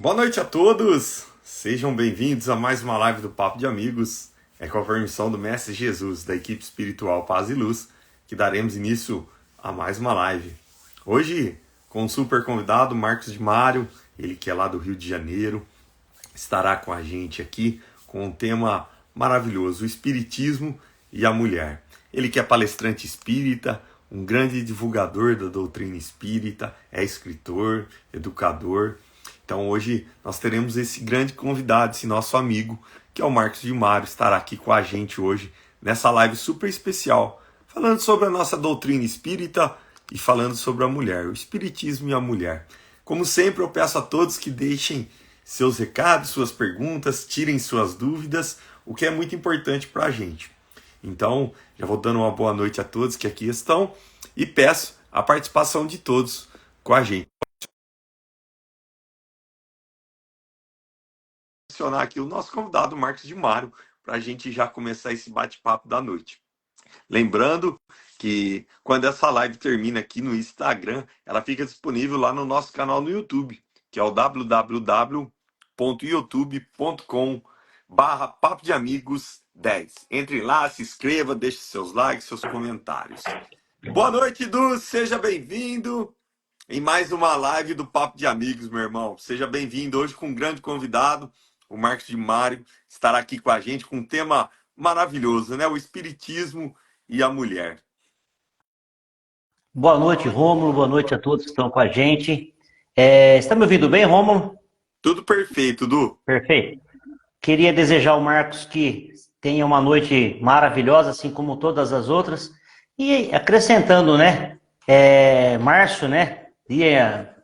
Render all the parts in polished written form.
Boa noite a todos! Sejam bem-vindos a mais uma live do Papo de Amigos. É com a permissão do Mestre Jesus, da equipe espiritual Paz e Luz, que daremos início a mais uma live. Hoje, com um super convidado, Marcos de Mário, ele que é lá do Rio de Janeiro, estará com a gente aqui com um tema maravilhoso, o Espiritismo e a Mulher. Ele que é palestrante espírita, um grande divulgador da doutrina espírita, é escritor, educador. Então hoje nós teremos esse grande convidado, esse nosso amigo, que é o Marcos de Mário, estará aqui com a gente hoje, nessa live super especial, falando sobre a nossa doutrina espírita e falando sobre a mulher, o espiritismo e a mulher. Como sempre, eu peço a todos que deixem seus recados, suas perguntas, tirem suas dúvidas, o que é muito importante para a gente. Então, já vou dando uma boa noite a todos que aqui estão e peço a participação de todos com a gente. Mencionar aqui o nosso convidado, Marcos de Mário, para a gente já começar esse bate-papo da noite. Lembrando que quando essa live termina aqui no Instagram, ela fica disponível lá no nosso canal no YouTube, que é o www.youtube.com/Papo de Amigos 10. Entre lá, se inscreva, deixe seus likes, seus comentários. Boa noite, Du, seja bem-vindo em mais uma live do Papo de Amigos, meu irmão. Seja bem-vindo hoje com um grande convidado, o Marcos de Mário, estará aqui com a gente com um tema maravilhoso, né? O Espiritismo e a Mulher. Boa noite, Rômulo. Boa noite a todos que estão com a gente. Está me ouvindo bem, Rômulo? Tudo perfeito, Du. Perfeito. Queria desejar ao Marcos que tenha uma noite maravilhosa, assim como todas as outras. E acrescentando, né? Março, né?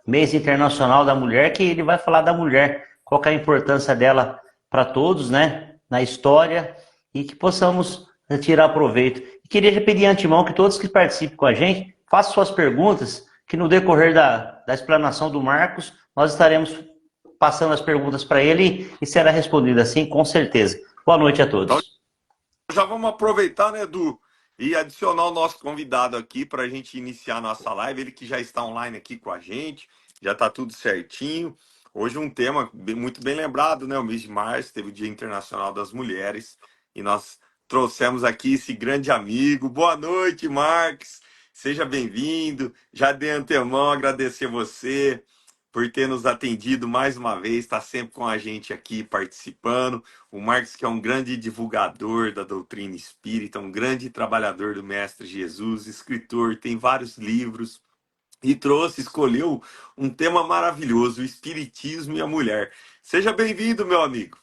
Mês Internacional da Mulher, que ele vai falar da mulher, qual que é a importância dela para todos, né? Na história, e que possamos tirar proveito. E queria já pedir de antemão que todos que participem com a gente façam suas perguntas, que no decorrer da explanação do Marcos, nós estaremos passando as perguntas para ele e será respondido assim, com certeza. Boa noite a Então todos. já vamos aproveitar, né, Du, e adicionar o nosso convidado aqui para a gente iniciar a nossa live. Ele que já está online aqui com a gente, já está tudo certinho. Hoje um tema muito bem lembrado, né? O mês de março teve o Dia Internacional das Mulheres e nós trouxemos aqui esse grande amigo. Boa noite, Marcos. Seja bem-vindo. Já de antemão agradecer você por ter nos atendido mais uma vez, está sempre com a gente aqui participando. O Marcos, que é um grande divulgador da doutrina espírita, um grande trabalhador do Mestre Jesus, escritor, tem vários livros e escolheu um tema maravilhoso, o Espiritismo e a Mulher. Seja bem-vindo, meu amigo.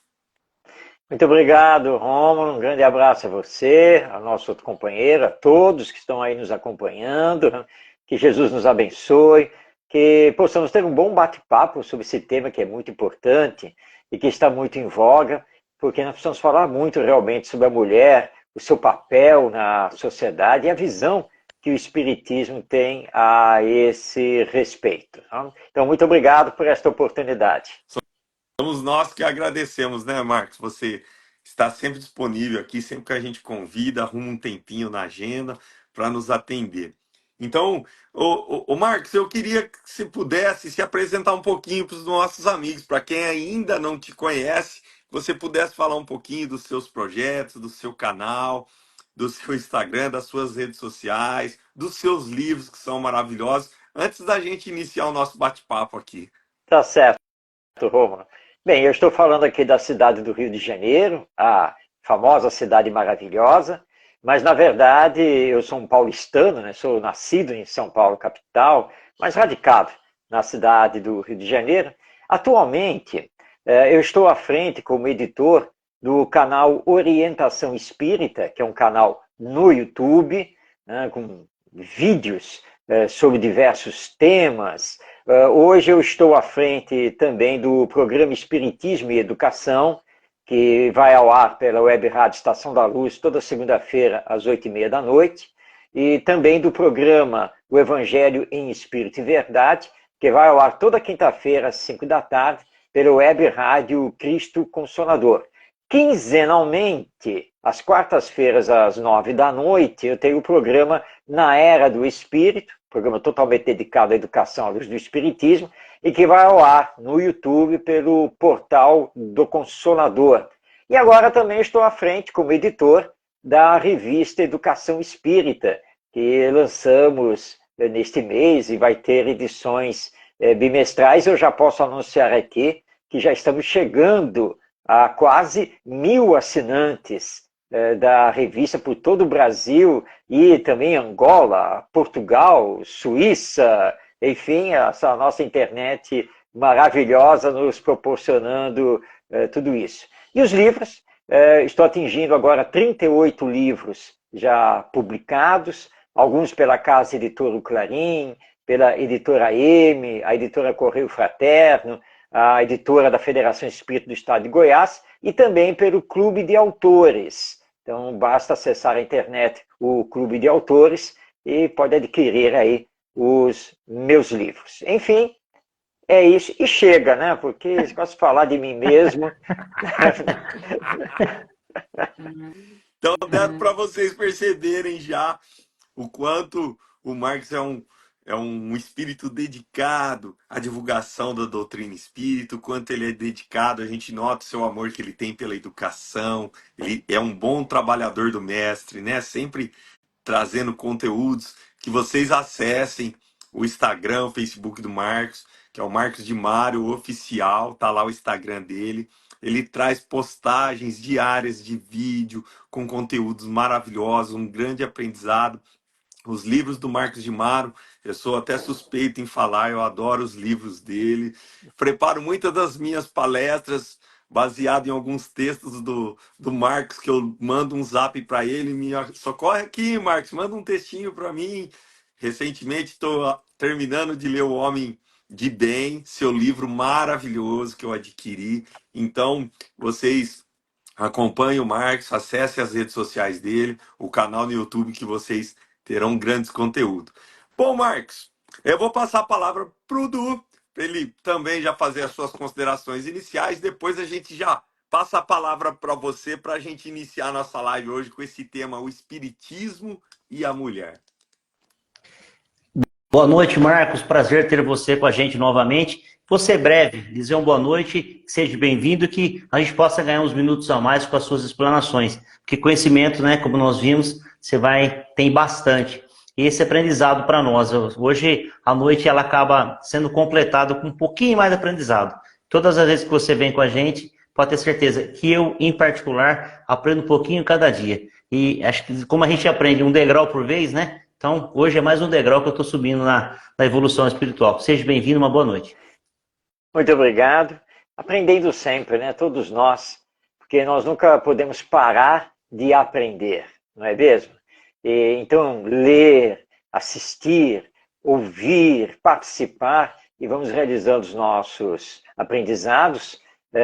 Muito obrigado, Rômulo. Um grande abraço a você, ao nosso outro companheiro, a todos que estão aí nos acompanhando. Que Jesus nos abençoe, que possamos ter um bom bate-papo sobre esse tema que é muito importante e que está muito em voga, porque nós precisamos falar muito realmente sobre a mulher, o seu papel na sociedade e a visão que o Espiritismo tem a esse respeito. Então, muito obrigado por esta oportunidade. Somos nós que agradecemos, né, Marcos? Você está sempre disponível aqui, sempre que a gente convida, arruma um tempinho na agenda para nos atender. Então, o Marcos, eu queria que você pudesse se apresentar um pouquinho para os nossos amigos, para quem ainda não te conhece, você pudesse falar um pouquinho dos seus projetos, do seu canal, do seu Instagram, das suas redes sociais, dos seus livros que são maravilhosos, antes da gente iniciar o nosso bate-papo aqui. Tá certo, Rômulo. Bem, eu estou falando aqui da cidade do Rio de Janeiro, a famosa cidade maravilhosa, mas na verdade eu sou um paulistano, né? Sou nascido em São Paulo, capital, mas radicado na cidade do Rio de Janeiro. Atualmente, eu estou à frente como editor do canal Orientação Espírita, que é um canal no YouTube, né, com vídeos sobre diversos temas. Hoje eu estou à frente também do programa Espiritismo e Educação, que vai ao ar pela Web Rádio Estação da Luz toda segunda-feira às 8h30 da noite, e também do programa O Evangelho em Espírito e Verdade, que vai ao ar toda quinta-feira às 5 da tarde pela Web Rádio Cristo Consolador. Quinzenalmente, às quartas-feiras às 9 da noite, eu tenho o programa Na Era do Espírito, programa totalmente dedicado à educação à luz do Espiritismo, e que vai ao ar no YouTube pelo portal do Consolador. E agora também estou à frente como editor da revista Educação Espírita, que lançamos neste mês e vai ter edições bimestrais. Eu já posso anunciar aqui que já estamos chegando a quase 1.000 assinantes da revista por todo o Brasil e também Angola, Portugal, Suíça, enfim, essa nossa internet maravilhosa nos proporcionando tudo isso. E os livros, estou atingindo agora 38 livros já publicados, alguns pela Casa Editora Clarim, pela Editora M, a Editora Correio Fraterno, a editora da Federação Espírita do Estado de Goiás e também pelo Clube de Autores. Então, basta acessar a internet, o Clube de Autores, e pode adquirir aí os meus livros. Enfim, é isso. E chega, né? Porque eu gosto de falar de mim mesmo. Então, dá para vocês perceberem já o quanto o Marcos é um espírito dedicado à divulgação da doutrina espírita, o quanto ele é dedicado, a gente nota o seu amor que ele tem pela educação, ele é um bom trabalhador do mestre, né? Sempre trazendo conteúdos que vocês acessem o Instagram, o Facebook do Marcos, que é o Marcos de Mário Oficial, tá lá o Instagram dele. Ele traz postagens diárias de vídeo com conteúdos maravilhosos, um grande aprendizado. Os livros do Marcos de Mário, eu sou até suspeito em falar, eu adoro os livros dele. Preparo muitas das minhas palestras baseado em alguns textos do Marcos, que eu mando um zap para ele, socorre aqui, Marcos, manda um textinho para mim. Recentemente estou terminando de ler O Homem de Bem, seu livro maravilhoso que eu adquiri. Então, vocês acompanhem o Marcos, acessem as redes sociais dele, o canal no YouTube, que vocês terão grandes conteúdos. Bom, Marcos, eu vou passar a palavra para o Du, para ele também já fazer as suas considerações iniciais. Depois a gente já passa a palavra para você, para a gente iniciar a nossa live hoje com esse tema, o Espiritismo e a Mulher. Boa noite, Marcos. Prazer ter você com a gente novamente. Vou ser breve, dizer uma boa noite, seja bem-vindo, que a gente possa ganhar uns minutos a mais com as suas explanações. Porque conhecimento, né, como nós vimos, tem bastante. E esse aprendizado para nós, hoje a noite ela acaba sendo completada com um pouquinho mais de aprendizado. Todas as vezes que você vem com a gente, pode ter certeza que eu, em particular, aprendo um pouquinho cada dia. E acho que como a gente aprende um degrau por vez, né? Então, hoje é mais um degrau que eu estou subindo na evolução espiritual. Seja bem-vindo, uma boa noite. Muito obrigado. Aprendendo sempre, né? Todos nós, porque nós nunca podemos parar de aprender, não é mesmo? Então, ler, assistir, ouvir, participar, e vamos realizando os nossos aprendizados,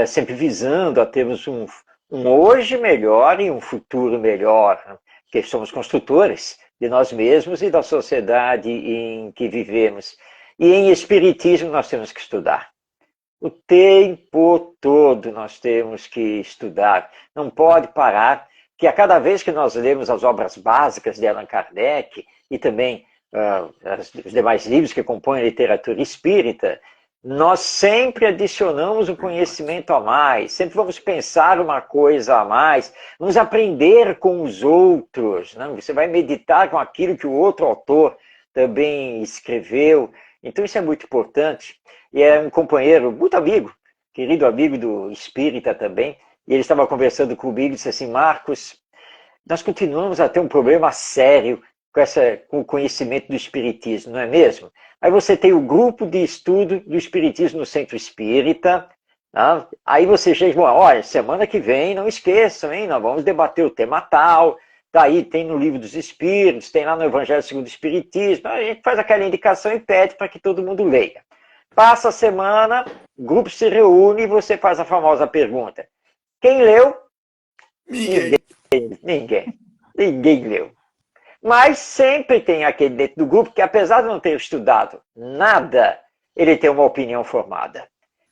sempre visando a termos um hoje melhor e um futuro melhor, né? Porque somos construtores de nós mesmos e da sociedade em que vivemos. E em Espiritismo nós temos que estudar. O tempo todo nós temos que estudar. Não pode parar, que a cada vez que nós lemos as obras básicas de Allan Kardec e também os demais livros que compõem a literatura espírita, nós sempre adicionamos um conhecimento a mais, sempre vamos pensar uma coisa a mais, vamos aprender com os outros, né? Você vai meditar com aquilo que o outro autor também escreveu. Então isso é muito importante. E é um companheiro, muito amigo, querido amigo do espírita também, e ele estava conversando comigo e disse assim: Marcos, nós continuamos a ter um problema sério com o conhecimento do espiritismo, não é mesmo? Aí você tem o grupo de estudo do espiritismo no Centro Espírita, tá? Aí você chega e fala: olha, semana que vem, não esqueçam, hein? Nós vamos debater o tema tal, daí tem no Livro dos Espíritos, tem lá no Evangelho segundo o Espiritismo, a gente faz aquela indicação e pede para que todo mundo leia. Passa a semana, o grupo se reúne e você faz a famosa pergunta: quem leu? Ninguém leu. Mas sempre tem aquele dentro do grupo que, apesar de não ter estudado nada, ele tem uma opinião formada.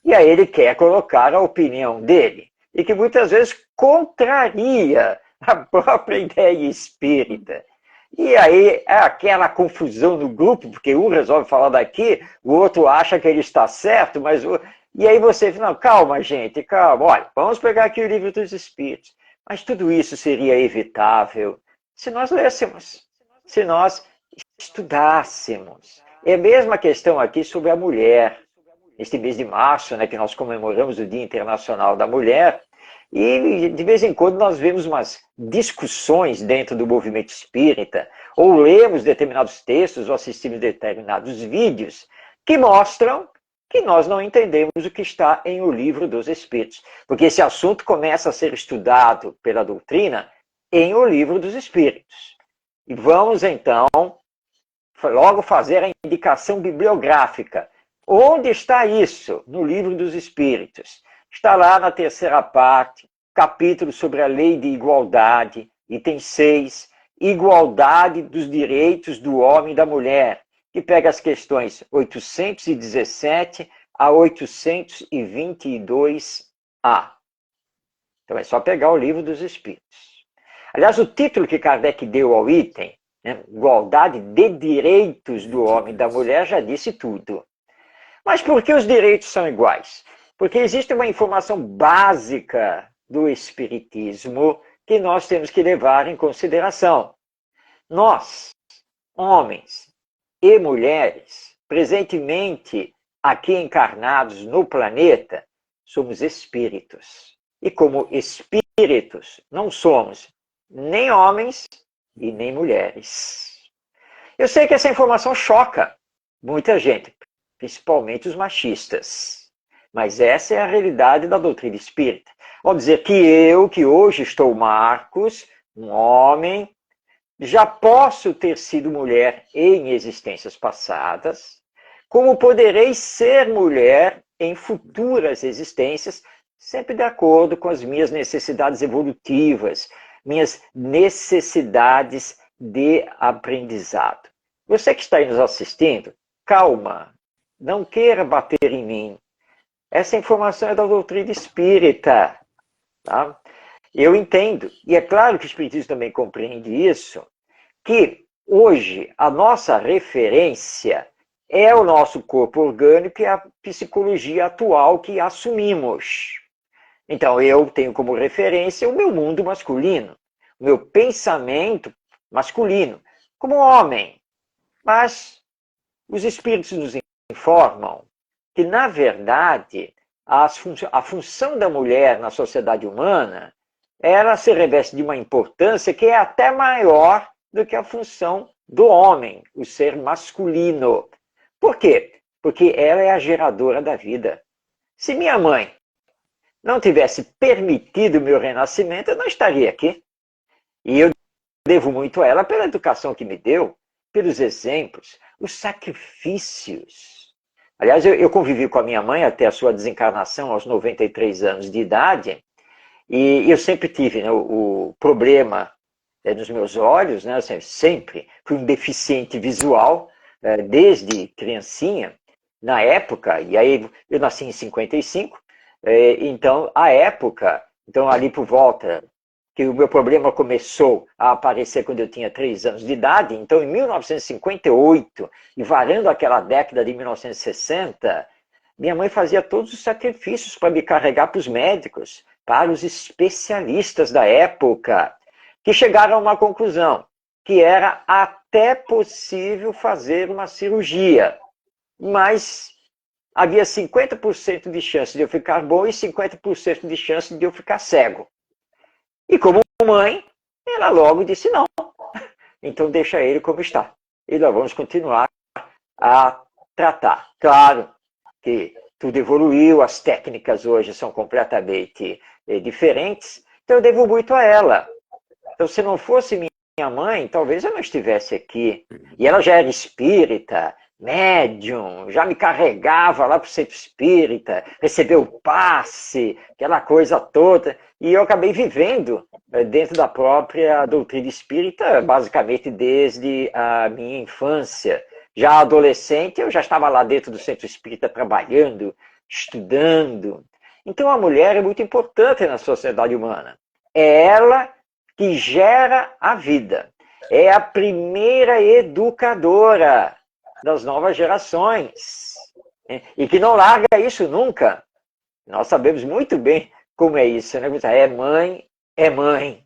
E aí ele quer colocar a opinião dele, e que muitas vezes contraria a própria ideia espírita. E aí é aquela confusão no grupo, porque um resolve falar daqui, o outro acha que ele está certo, mas e aí você fala, não, calma, gente, calma, olha, vamos pegar aqui o Livro dos Espíritos. Mas tudo isso seria evitável se nós lêssemos, se nós estudássemos. É a mesma questão aqui sobre a mulher. Neste mês de março, né, que nós comemoramos o Dia Internacional da Mulher, e de vez em quando nós vemos umas discussões dentro do movimento espírita, ou lemos determinados textos, ou assistimos determinados vídeos, que mostram que nós não entendemos o que está em O Livro dos Espíritos. Porque esse assunto começa a ser estudado pela doutrina em O Livro dos Espíritos. E vamos, então, logo fazer a indicação bibliográfica. Onde está isso? No Livro dos Espíritos. Está lá na terceira parte, capítulo sobre a lei de igualdade, item 6, igualdade dos direitos do homem e da mulher, que pega as questões 817 a 822A. Então é só pegar o Livro dos Espíritos. Aliás, o título que Kardec deu ao item, né, igualdade de direitos do homem e da mulher, já disse tudo. Mas por que os direitos são iguais? Porque existe uma informação básica do Espiritismo que nós temos que levar em consideração. Nós, homens e mulheres, presentemente aqui encarnados no planeta, somos espíritos. E como espíritos, não somos nem homens e nem mulheres. Eu sei que essa informação choca muita gente, principalmente os machistas. Mas essa é a realidade da doutrina espírita. Vamos dizer que eu, que hoje estou Marcos, um homem, já posso ter sido mulher em existências passadas, como poderei ser mulher em futuras existências, sempre de acordo com as minhas necessidades evolutivas, minhas necessidades de aprendizado. Você que está aí nos assistindo, calma, não queira bater em mim. Essa informação é da doutrina espírita. Tá? Eu entendo, e é claro que o Espiritismo também compreende isso, que hoje a nossa referência é o nosso corpo orgânico e a psicologia atual que assumimos. Então eu tenho como referência o meu mundo masculino, o meu pensamento masculino, como homem. Mas os espíritos nos informam que, na verdade, a função da mulher na sociedade humana, ela se reveste de uma importância que é até maior do que a função do homem, o ser masculino. Por quê? Porque ela é a geradora da vida. Se minha mãe não tivesse permitido o meu renascimento, eu não estaria aqui. E eu devo muito a ela pela educação que me deu, pelos exemplos, os sacrifícios. Aliás, eu convivi com a minha mãe até a sua desencarnação, aos 93 anos de idade, e eu sempre tive, né, o problema nos meus olhos, né, sempre fui um deficiente visual, desde criancinha, na época, e aí eu nasci em 55, então, a época, então ali por volta, que o meu problema começou a aparecer quando eu tinha 3 anos de idade, então em 1958, e varando aquela década de 1960, minha mãe fazia todos os sacrifícios para me carregar para os médicos, para os especialistas da época, que chegaram a uma conclusão, que era até possível fazer uma cirurgia, mas havia 50% de chance de eu ficar bom e 50% de chance de eu ficar cego. E como mãe, ela logo disse não. Então deixa ele como está. E nós vamos continuar a tratar. Claro que tudo evoluiu, as técnicas hoje são completamente diferentes, então eu devo muito a ela. Então se não fosse minha mãe, talvez eu não estivesse aqui. E ela já era espírita, médium, já me carregava lá para o centro espírita, recebeu o passe, aquela coisa toda, e eu acabei vivendo dentro da própria doutrina espírita, basicamente desde a minha infância. Já adolescente, eu já estava lá dentro do centro espírita trabalhando, estudando. Então a mulher é muito importante na sociedade humana. É ela que gera a vida. é a primeira educadora das novas gerações. E que não larga isso nunca. Nós sabemos muito bem como é isso, né? É mãe, é mãe.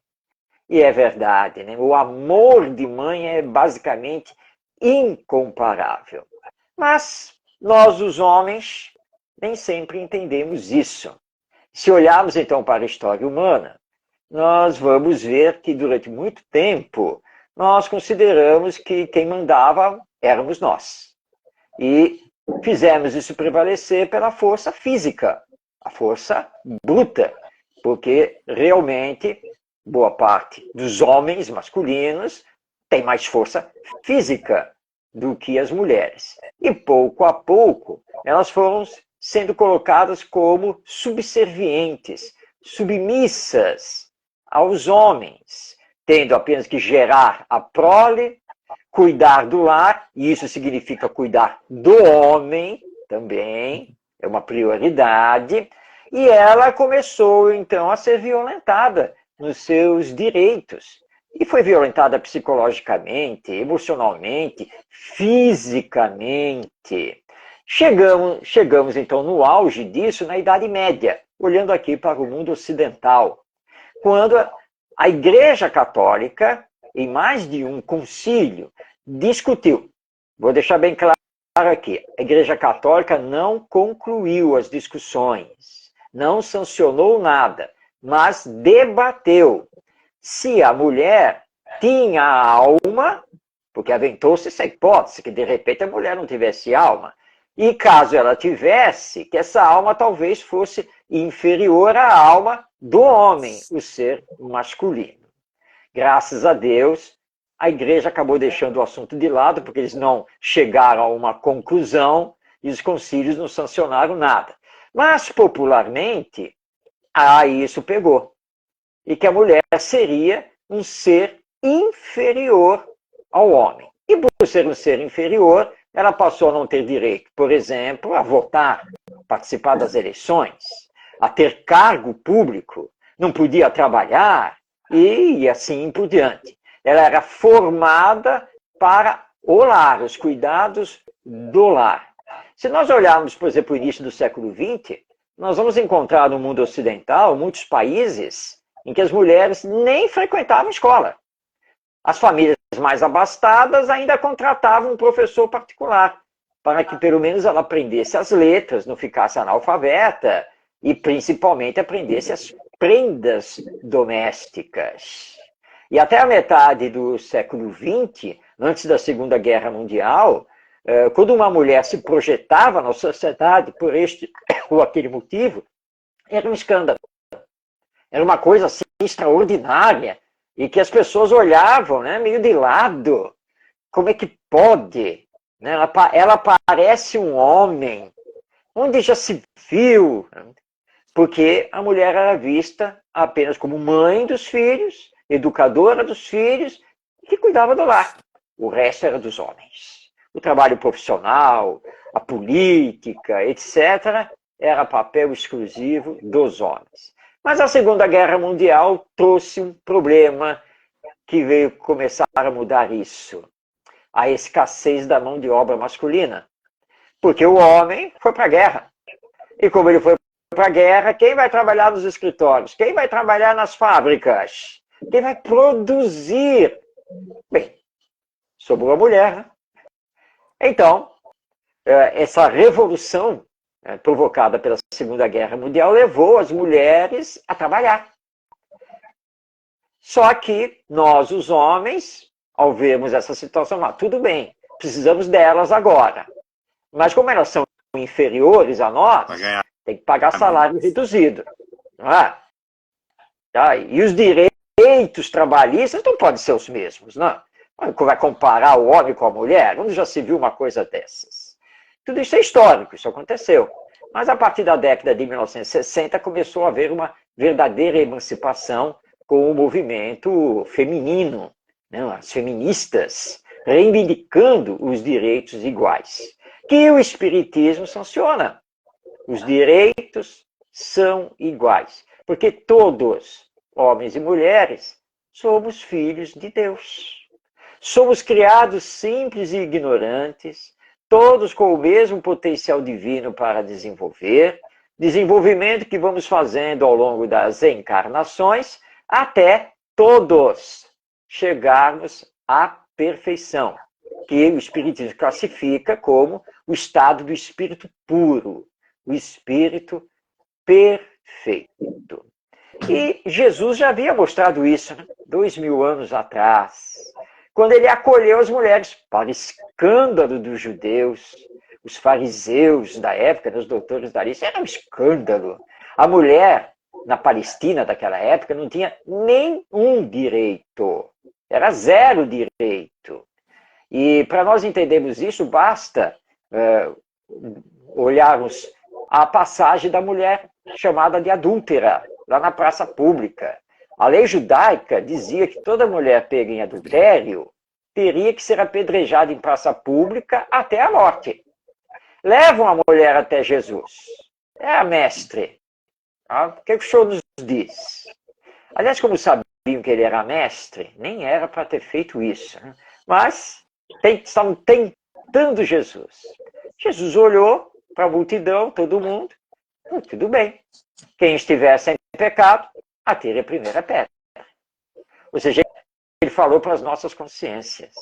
E é verdade, né? O amor de mãe é basicamente incomparável. Mas nós, os homens, nem sempre entendemos isso. Se olharmos então para a história humana, nós vamos ver que durante muito tempo nós consideramos que quem mandava éramos nós. E fizemos isso prevalecer pela força física, a força bruta, porque realmente boa parte dos homens masculinos tem mais força física do que as mulheres. E pouco a pouco elas foram sendo colocadas como subservientes, submissas aos homens, tendo apenas que gerar a prole, cuidar do lar, e isso significa cuidar do homem também, é uma prioridade, e ela começou então a ser violentada nos seus direitos. E foi violentada psicologicamente, emocionalmente, fisicamente. Chegamos então no auge disso na Idade Média, olhando aqui para o mundo ocidental, quando a Igreja Católica, em mais de um concílio, discutiu. Vou deixar bem claro aqui, a Igreja Católica não concluiu as discussões, não sancionou nada, mas debateu se a mulher tinha alma, porque aventou-se essa hipótese, que de repente a mulher não tivesse alma, e caso ela tivesse, que essa alma talvez fosse inferior à alma do homem, o ser masculino. Graças a Deus, a igreja acabou deixando o assunto de lado, porque eles não chegaram a uma conclusão e os concílios não sancionaram nada. Mas, popularmente, isso pegou. E que a mulher seria um ser inferior ao homem. E por ser um ser inferior, ela passou a não ter direito, por exemplo, a votar, participar das eleições, a ter cargo público, não podia trabalhar e assim por diante. Ela era formada para o lar, os cuidados do lar. Se nós olharmos, por exemplo, o início do século XX, nós vamos encontrar no mundo ocidental muitos países em que as mulheres nem frequentavam escola. As famílias mais abastadas ainda contratavam um professor particular, para que pelo menos ela aprendesse as letras, não ficasse analfabeta, e principalmente aprendesse as prendas domésticas. E até a metade do século XX, antes da Segunda Guerra Mundial, quando uma mulher se projetava na sociedade por este ou aquele motivo, era um escândalo. Era uma coisa assim extraordinária, e que as pessoas olhavam, né, meio de lado. Como é que pode? Né? Ela parece um homem. Onde já se viu? Porque a mulher era vista apenas como mãe dos filhos, educadora dos filhos, que cuidava do lar. O resto era dos homens. O trabalho profissional, a política, etc., era papel exclusivo dos homens. Mas a Segunda Guerra Mundial trouxe um problema que veio começar a mudar isso. A escassez da mão de obra masculina. Porque o homem foi para a guerra. E como ele foi para a guerra, quem vai trabalhar nos escritórios? Quem vai trabalhar nas fábricas? Quem vai produzir? Bem, sobrou a mulher, né? Então, essa revolução provocada pela Segunda Guerra Mundial levou as mulheres a trabalhar. Só que nós, os homens, ao vermos essa situação, tudo bem, precisamos delas agora. Mas como elas são inferiores a nós, tem que pagar salário reduzido. Não é? Tá? E os direitos trabalhistas não podem ser os mesmos, não. Vai comparar o homem com a mulher? Onde já se viu uma coisa dessas? Tudo isso é histórico, isso aconteceu. Mas a partir da década de 1960 começou a haver uma verdadeira emancipação com o movimento feminino, né? As feministas reivindicando os direitos iguais, que o Espiritismo sanciona. Os direitos são iguais, porque todos, homens e mulheres, somos filhos de Deus. Somos criados simples e ignorantes, todos com o mesmo potencial divino para desenvolver, desenvolvimento que vamos fazendo ao longo das encarnações, até todos chegarmos à perfeição, que o Espiritismo classifica como o estado do espírito puro, o espírito perfeito. E Jesus já havia mostrado isso, né? 2000 anos atrás, quando ele acolheu as mulheres, para escândalo dos judeus, os fariseus da época, os doutores da lei, isso era um escândalo. A mulher, na Palestina daquela época, não tinha nenhum direito, era zero direito. E para nós entendermos isso, basta olharmos a passagem da mulher chamada de adúltera, lá na praça pública. A lei judaica dizia que toda mulher pega em adultério teria que ser apedrejada em praça pública até a morte. Levam a mulher até Jesus. É a mestre. O que o senhor nos diz? Aliás, como sabiam que ele era mestre, nem era para ter feito isso. Né? Mas estavam tentando Jesus. Jesus olhou para a multidão, todo mundo. Tudo bem. Quem estiver sem pecado, atire a primeira pedra. Ou seja, ele falou para as nossas consciências.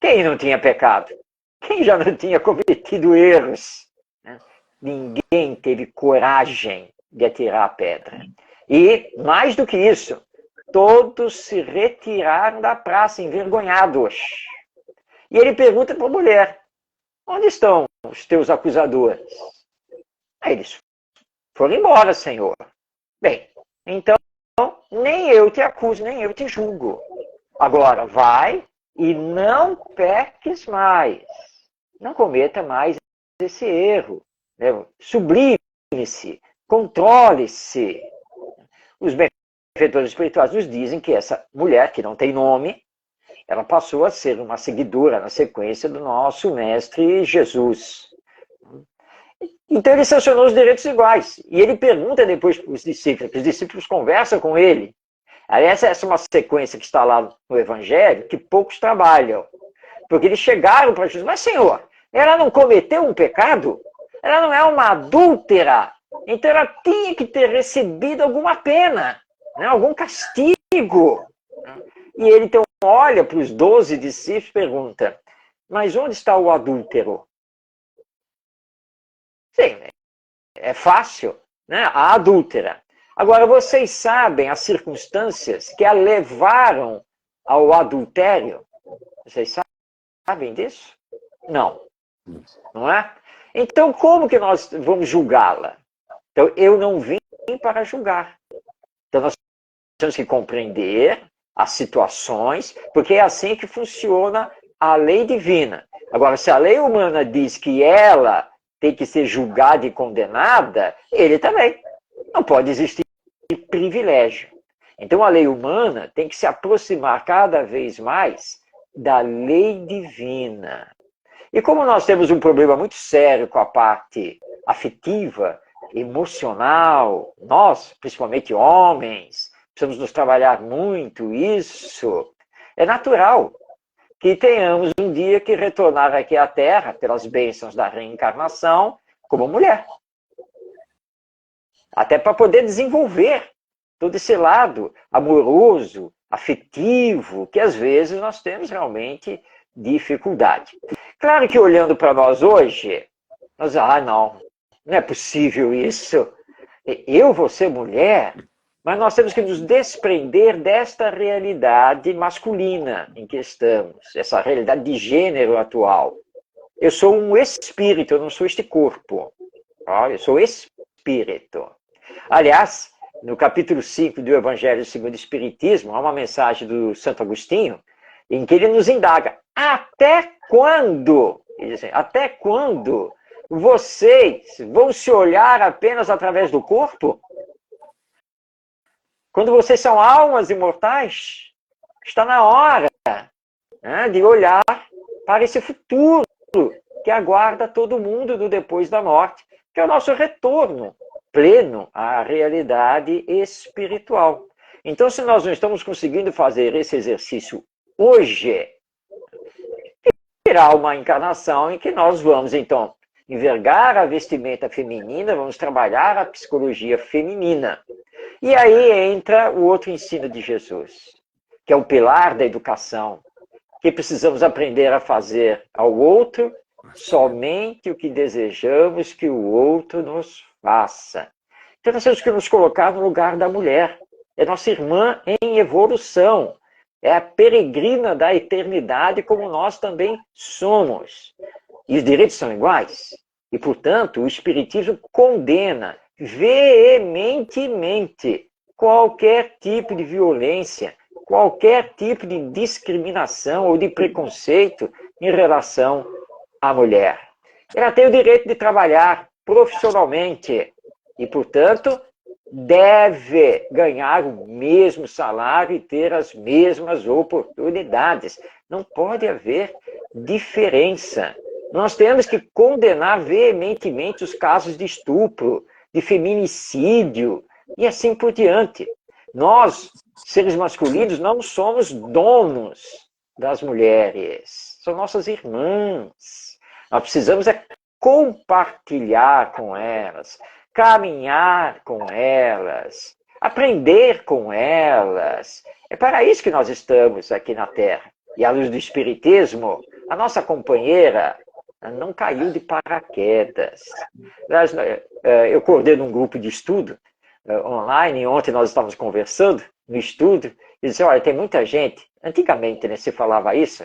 Quem não tinha pecado? Quem já não tinha cometido erros? Né? Ninguém teve coragem de atirar a pedra. E, mais do que isso, todos se retiraram da praça, envergonhados. E ele pergunta para a mulher, onde estão os teus acusadores? Aí eles foram embora, Senhor. Bem, então, nem eu te acuso, nem eu te julgo. Agora, vai e não peques mais. Não cometa mais esse erro. Né? Sublime-se, controle-se. Os benfeitores espirituais nos dizem que essa mulher, que não tem nome, ela passou a ser uma seguidora na sequência do nosso mestre Jesus. Então ele sancionou os direitos iguais. E ele pergunta depois para os discípulos conversam com ele. Essa é uma sequência que está lá no Evangelho, que poucos trabalham. Porque eles chegaram para Jesus, mas Senhor, ela não cometeu um pecado? Ela não é uma adúltera? Então ela tinha que ter recebido alguma pena, né? Algum castigo. E ele então olha para os 12 discípulos e pergunta, mas onde está o adúltero? Sim, é fácil, né? A adúltera. Agora, vocês sabem as circunstâncias que a levaram ao adultério? Vocês sabem disso? Não. Não é? Então, como que nós vamos julgá-la? Então, eu não vim para julgar. Então, nós temos que compreender as situações, porque é assim que funciona a lei divina. Agora, se a lei humana diz que ela tem que ser julgada e condenada, ele também. Não pode existir privilégio. Então, a lei humana tem que se aproximar cada vez mais da lei divina. E como nós temos um problema muito sério com a parte afetiva, emocional, nós, principalmente homens, precisamos nos trabalhar muito isso, é natural que tenhamos um dia que retornar aqui à Terra, pelas bênçãos da reencarnação, como mulher. Até para poder desenvolver todo esse lado amoroso, afetivo, que às vezes nós temos realmente dificuldade. Claro que olhando para nós hoje, nós, não é possível isso. Eu vou ser mulher, mas nós temos que nos desprender desta realidade masculina em que estamos, essa realidade de gênero atual. Eu sou um espírito, eu não sou este corpo. Eu sou espírito. Aliás, no capítulo 5 do Evangelho segundo o Espiritismo, há uma mensagem do Santo Agostinho, em que ele nos indaga, até quando, ele diz assim, até quando vocês vão se olhar apenas através do corpo? Quando vocês são almas imortais, está na hora, né, de olhar para esse futuro que aguarda todo mundo do depois da morte, que é o nosso retorno pleno à realidade espiritual. Então, se nós não estamos conseguindo fazer esse exercício hoje, terá uma encarnação em que nós vamos, então, envergar a vestimenta feminina, vamos trabalhar a psicologia feminina. E aí entra o outro ensino de Jesus, que é o pilar da educação, que precisamos aprender a fazer ao outro somente o que desejamos que o outro nos faça. Então nós temos que nos colocar no lugar da mulher. É nossa irmã em evolução. É a peregrina da eternidade, como nós também somos. E os direitos são iguais. E, portanto, o Espiritismo condena veementemente qualquer tipo de violência, qualquer tipo de discriminação ou de preconceito em relação à mulher. Ela tem o direito de trabalhar profissionalmente e, portanto, deve ganhar o mesmo salário e ter as mesmas oportunidades. Não pode haver diferença. Nós temos que condenar veementemente os casos de estupro, de feminicídio e assim por diante. Nós, seres masculinos, não somos donos das mulheres. São nossas irmãs. Nós precisamos compartilhar com elas, caminhar com elas, aprender com elas. É para isso que nós estamos aqui na Terra. E à luz do Espiritismo, a nossa companheira não caiu de paraquedas. Eu coordeno um grupo de estudo online, ontem nós estávamos conversando no estudo, e disse, olha, tem muita gente, antigamente, né, se falava isso,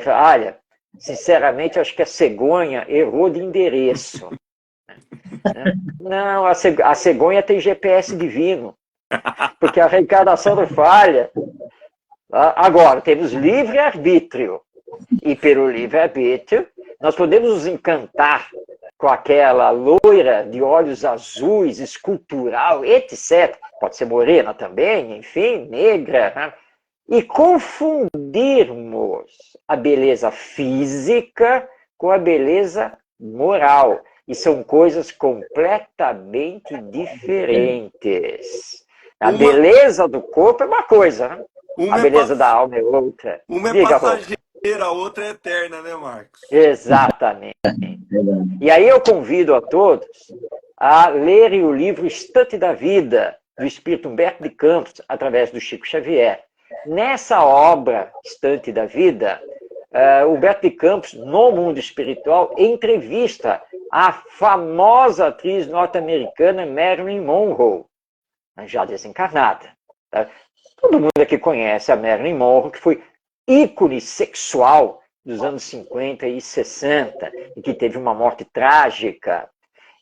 olha, sinceramente, eu acho que a cegonha errou de endereço. Não, a cegonha tem GPS divino, porque a reencarnação não falha. Agora, temos livre-arbítrio, e pelo livre-arbítrio, nós podemos nos encantar com aquela loira de olhos azuis, escultural, etc. Pode ser morena também, enfim, negra, né? E confundirmos a beleza física com a beleza moral. E são coisas completamente diferentes. A beleza do corpo é uma coisa, né? A beleza da alma é outra. Uma é passageira, a outra é eterna, né, Marcos? Exatamente. E aí eu convido a todos a lerem o livro Estante da Vida, do Espírito Humberto de Campos, através do Chico Xavier. Nessa obra, Estante da Vida, Humberto de Campos, no mundo espiritual, entrevista a famosa atriz norte-americana Marilyn Monroe, já desencarnada. Todo mundo aqui conhece a Marilyn Monroe, que foi ícone sexual dos anos 50 e 60, e que teve uma morte trágica.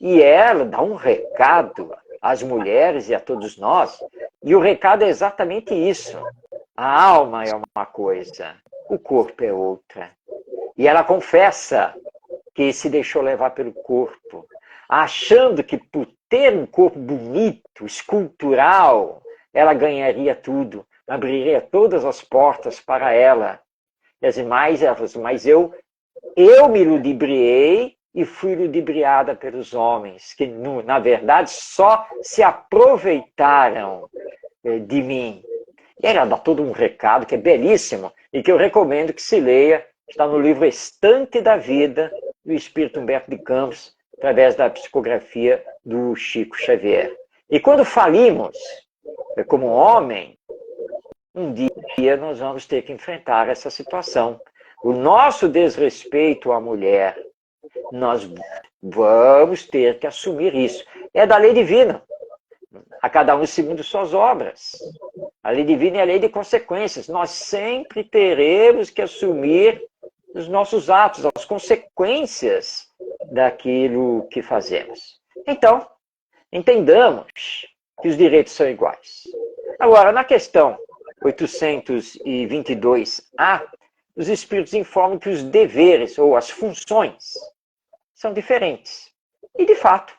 E ela dá um recado às mulheres e a todos nós, e o recado é exatamente isso. A alma é uma coisa, o corpo é outra. E ela confessa que se deixou levar pelo corpo, achando que por ter um corpo bonito, escultural, ela ganharia tudo, abriria todas as portas para ela. E as demais, ela falou assim, mas eu me ludibriei e fui ludibriada pelos homens, que na verdade só se aproveitaram de mim. E ela dá todo um recado que é belíssimo e que eu recomendo que se leia, está no livro Estante da Vida, do Espírito Humberto de Campos, através da psicografia do Chico Xavier. E quando falimos como homem, um dia nós vamos ter que enfrentar essa situação. O nosso desrespeito à mulher, nós vamos ter que assumir isso. É da lei divina. A cada um segundo suas obras. A lei divina é a lei de consequências. Nós sempre teremos que assumir os nossos atos, as consequências daquilo que fazemos. Então, entendamos que os direitos são iguais. Agora, na questão 822A, os espíritos informam que os deveres ou as funções são diferentes. E, de fato,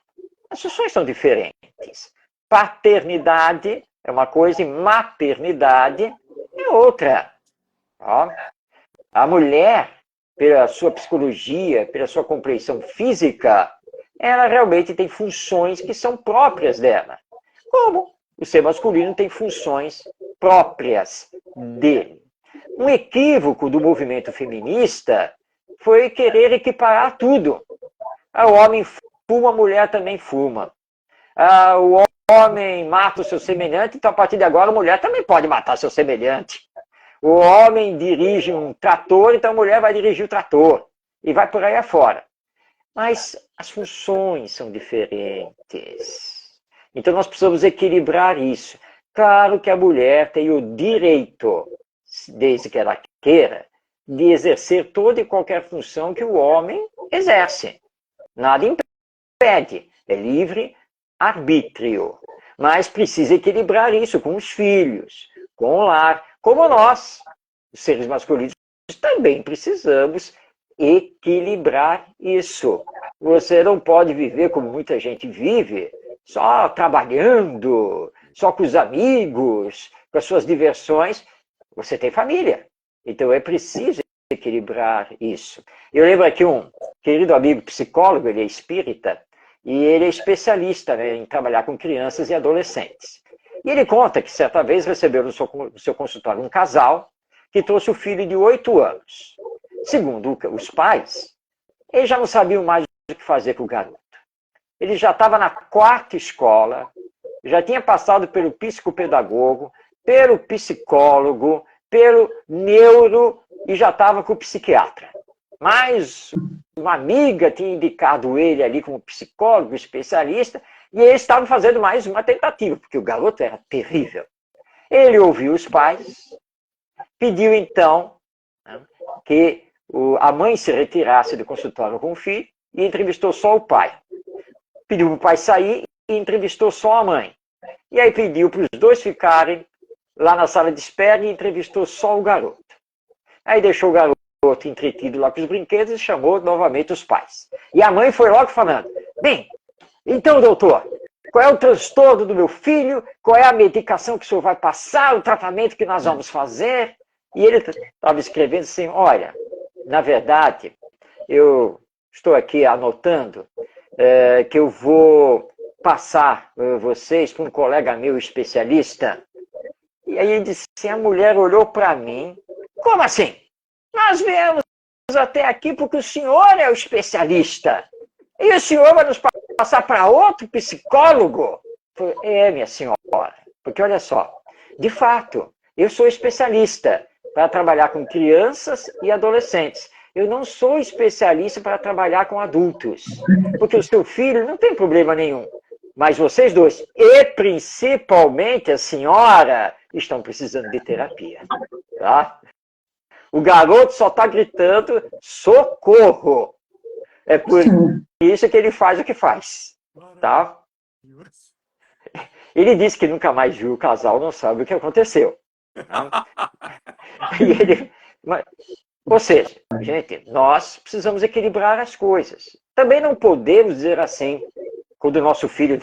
as funções são diferentes. Paternidade é uma coisa e maternidade é outra. Ó, a mulher, pela sua psicologia, pela sua compreensão física, ela realmente tem funções que são próprias dela. Como o ser masculino tem funções próprias dele. Um equívoco do movimento feminista foi querer equiparar tudo. O homem fuma, a mulher também fuma. O homem mata o seu semelhante, então a partir de agora a mulher também pode matar seu semelhante. O homem dirige um trator, então a mulher vai dirigir o trator. E vai por aí afora. Mas as funções são diferentes. Então nós precisamos equilibrar isso. Claro que a mulher tem o direito, desde que ela queira, de exercer toda e qualquer função que o homem exerce. Nada impede. É livre arbítrio. Mas precisa equilibrar isso com os filhos, com o lar. Como nós, os seres masculinos, também precisamos equilibrar isso. Você não pode viver como muita gente vive, só trabalhando, só com os amigos, com as suas diversões. Você tem família. Então é preciso equilibrar isso. Eu lembro aqui um querido amigo psicólogo, ele é espírita, e ele é especialista, né, em trabalhar com crianças e adolescentes. E ele conta que certa vez recebeu no seu consultório um casal que trouxe o filho de 8 anos. Segundo os pais, eles já não sabiam mais o que fazer com o garoto. Ele já estava na 4ª escola, já tinha passado pelo psicopedagogo, pelo psicólogo, pelo neuro e já estava com o psiquiatra. Mas uma amiga tinha indicado ele ali como psicólogo, especialista, e eles estavam fazendo mais uma tentativa, porque o garoto era terrível. Ele ouviu os pais, pediu então que a mãe se retirasse do consultório com o filho e entrevistou só o pai. Pediu para o pai sair e entrevistou só a mãe. E aí pediu para os dois ficarem lá na sala de espera e entrevistou só o garoto. Aí deixou o garoto entretido lá com os brinquedos e chamou novamente os pais. E a mãe foi logo falando: bem, então, doutor, qual é o transtorno do meu filho? Qual é a medicação que o senhor vai passar? O tratamento que nós vamos fazer? E ele estava escrevendo assim: olha, na verdade, eu estou aqui anotando que eu vou passar vocês para um colega meu especialista. E aí ele disse assim, a mulher olhou para mim: como assim? Nós viemos até aqui porque o senhor é o especialista. E o senhor vai nos passar para outro psicólogo? É, minha senhora. Porque olha só, de fato, eu sou especialista para trabalhar com crianças e adolescentes. Eu não sou especialista para trabalhar com adultos. Porque o seu filho não tem problema nenhum. Mas vocês dois, e principalmente a senhora, estão precisando de terapia. Tá? O garoto só está gritando socorro. É por isso que ele faz o que faz. Tá? Ele disse que nunca mais viu o casal, não sabe o que aconteceu. Tá? E ele... Ou seja, gente, nós precisamos equilibrar as coisas. Também não podemos dizer assim, quando o nosso filho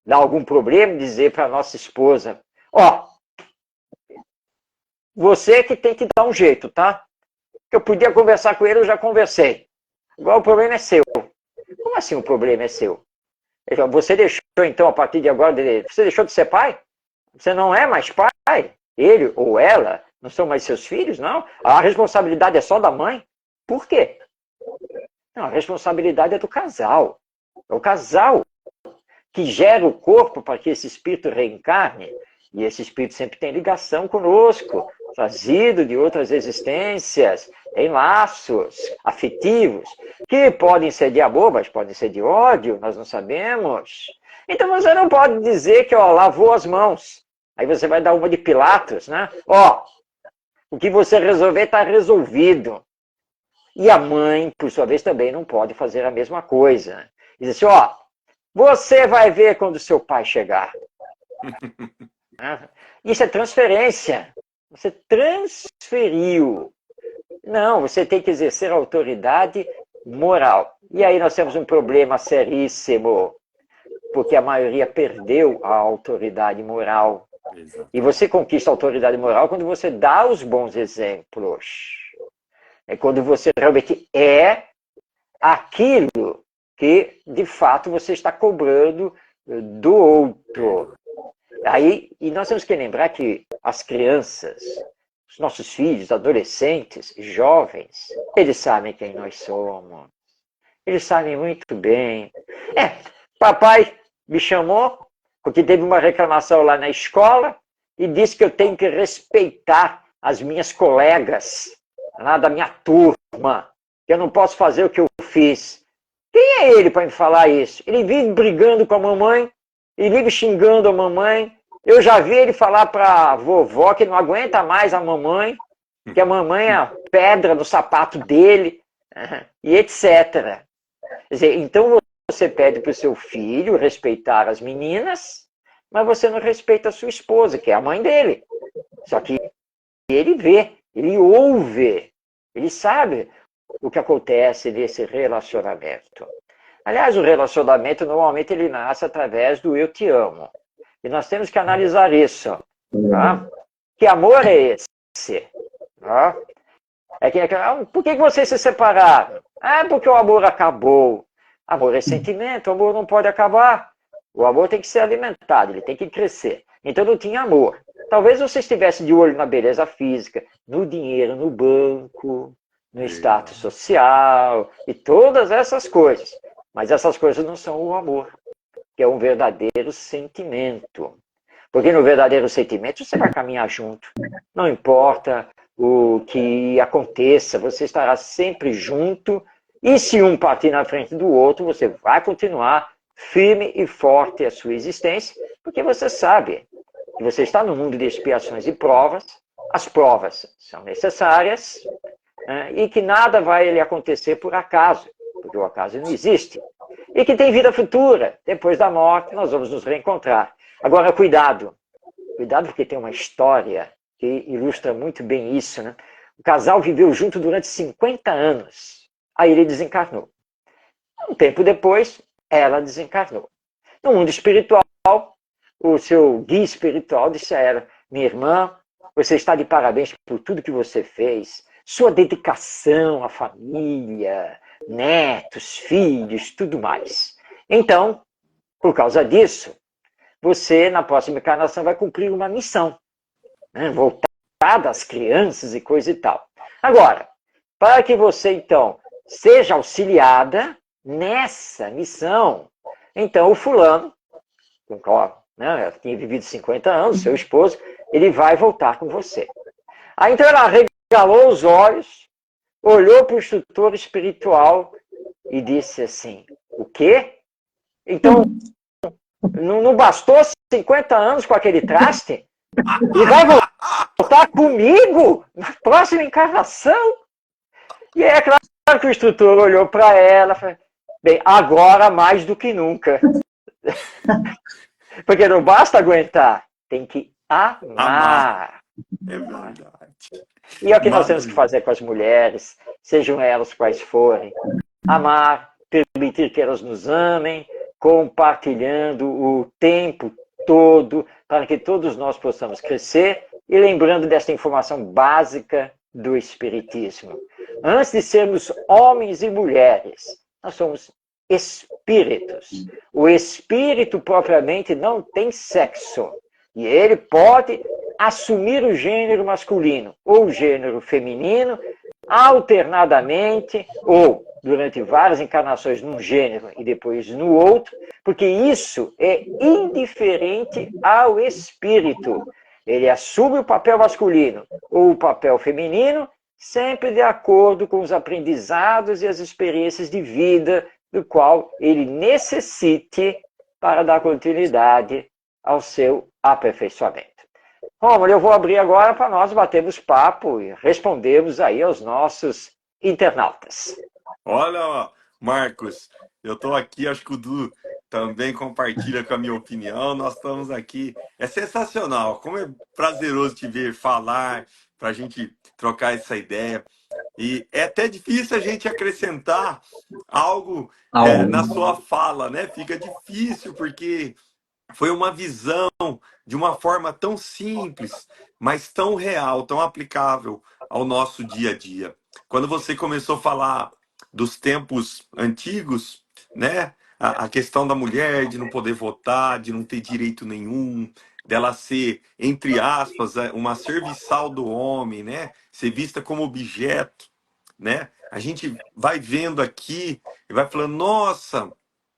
dá algum problema, dizer para a nossa esposa: ó, você que tem que dar um jeito, tá? Eu podia conversar com ele, eu já conversei. Agora o problema é seu. Como assim o problema é seu? Você deixou, então, a partir de agora, você deixou de ser pai? Você não é mais pai? Ele ou ela não são mais seus filhos, não? A responsabilidade é só da mãe? Por quê? Não, a responsabilidade é do casal. É o casal que gera o corpo para que esse espírito reencarne. E esse espírito sempre tem ligação conosco, trazido de outras existências, em laços afetivos, que podem ser de amor, mas podem ser de ódio, nós não sabemos. Então você não pode dizer que, ó, lavou as mãos. Aí você vai dar uma de Pilatos, né? Ó, o que você resolver está resolvido. E a mãe, por sua vez, também não pode fazer a mesma coisa. Diz assim, ó, você vai ver quando seu pai chegar. Isso é transferência. Você transferiu. Não, você tem que exercer a autoridade moral. E aí nós temos um problema seríssimo, porque a maioria perdeu a autoridade moral. Exato. E você conquista a autoridade moral quando você dá os bons exemplos. É quando você realmente é aquilo que, de fato, você está cobrando do outro. Aí, e nós temos que lembrar que as crianças os nossos filhos, adolescentes, jovens, eles sabem quem nós somos. Eles sabem muito bem. Papai me chamou porque teve uma reclamação lá na escola e disse que eu tenho que respeitar as minhas colegas lá da minha turma, que eu não posso fazer o que eu fiz. Quem é ele para me falar isso? Ele vive brigando com a mamãe, ele vive xingando a mamãe. Eu já vi ele falar para a vovó que não aguenta mais a mamãe, que a mamãe é a pedra no sapato dele, e etc. Quer dizer, então você pede para o seu filho respeitar as meninas, mas você não respeita a sua esposa, que é a mãe dele. Só que ele vê, ele ouve, ele sabe o que acontece nesse relacionamento. Aliás, o relacionamento normalmente ele nasce através do eu te amo. E nós temos que analisar isso. Tá? Que amor é esse? Tá? Por que vocês se separaram? Porque o amor acabou. Amor é sentimento, o amor não pode acabar. O amor tem que ser alimentado, ele tem que crescer. Então não tinha amor. Talvez você estivesse de olho na beleza física, no dinheiro, no banco, no status social e todas essas coisas. Mas essas coisas não são o amor, que é um verdadeiro sentimento. Porque no verdadeiro sentimento você vai caminhar junto. Não importa o que aconteça, você estará sempre junto. E se um partir na frente do outro, você vai continuar firme e forte a sua existência, porque você sabe que você está no mundo de expiações e provas. As provas são necessárias, e que nada vai lhe acontecer por acaso, porque o acaso não existe. E que tem vida futura. Depois da morte, nós vamos nos reencontrar. Agora, cuidado. Cuidado, porque tem uma história que ilustra muito bem isso, né? O casal viveu junto durante 50 anos. Aí ele desencarnou. Um tempo depois, ela desencarnou. No mundo espiritual, o seu guia espiritual disse a ela: minha irmã, você está de parabéns por tudo que você fez. Sua dedicação à família, netos, filhos, tudo mais. Então, por causa disso, você, na próxima encarnação, vai cumprir uma missão, né? Voltada às crianças e coisa e tal. Agora, para que você, então, seja auxiliada nessa missão, então o fulano, com qual, né, tinha vivido 50 anos, seu esposo, ele vai voltar com você. Aí, então, ela regalou os olhos, olhou para o instrutor espiritual e disse assim: o quê? Então, não bastou 50 anos com aquele traste? E vai voltar comigo na próxima encarnação? E é claro que o instrutor olhou para ela e falou: bem, agora mais do que nunca. Porque não basta aguentar, tem que amar. É verdade. E é o que nós temos que fazer com as mulheres, sejam elas quais forem. Amar, permitir que elas nos amem, compartilhando o tempo todo, para que todos nós possamos crescer, e lembrando desta informação básica do Espiritismo. Antes de sermos homens e mulheres, nós somos espíritos. O espírito propriamente não tem sexo. E ele pode assumir o gênero masculino ou o gênero feminino alternadamente ou durante várias encarnações num gênero e depois no outro, porque isso é indiferente ao espírito. Ele assume o papel masculino ou o papel feminino sempre de acordo com os aprendizados e as experiências de vida do qual ele necessite para dar continuidade ao seu aperfeiçoamento. Rômulo, eu vou abrir agora para nós batermos papo e respondermos aí aos nossos internautas. Olha, Marcos, eu estou aqui, acho que o Du também compartilha com a minha opinião. Nós estamos aqui. É sensacional, como é prazeroso te ver falar, para a gente trocar essa ideia. E é até difícil a gente acrescentar algo na sua fala, né? Fica difícil, porque foi uma visão de uma forma tão simples, mas tão real, tão aplicável ao nosso dia a dia. Quando você começou a falar dos tempos antigos, né? a questão da mulher de não poder votar, de não ter direito nenhum, dela ser, entre aspas, uma serviçal do homem, né? Ser vista como objeto, né? A gente vai vendo aqui e vai falando, nossa,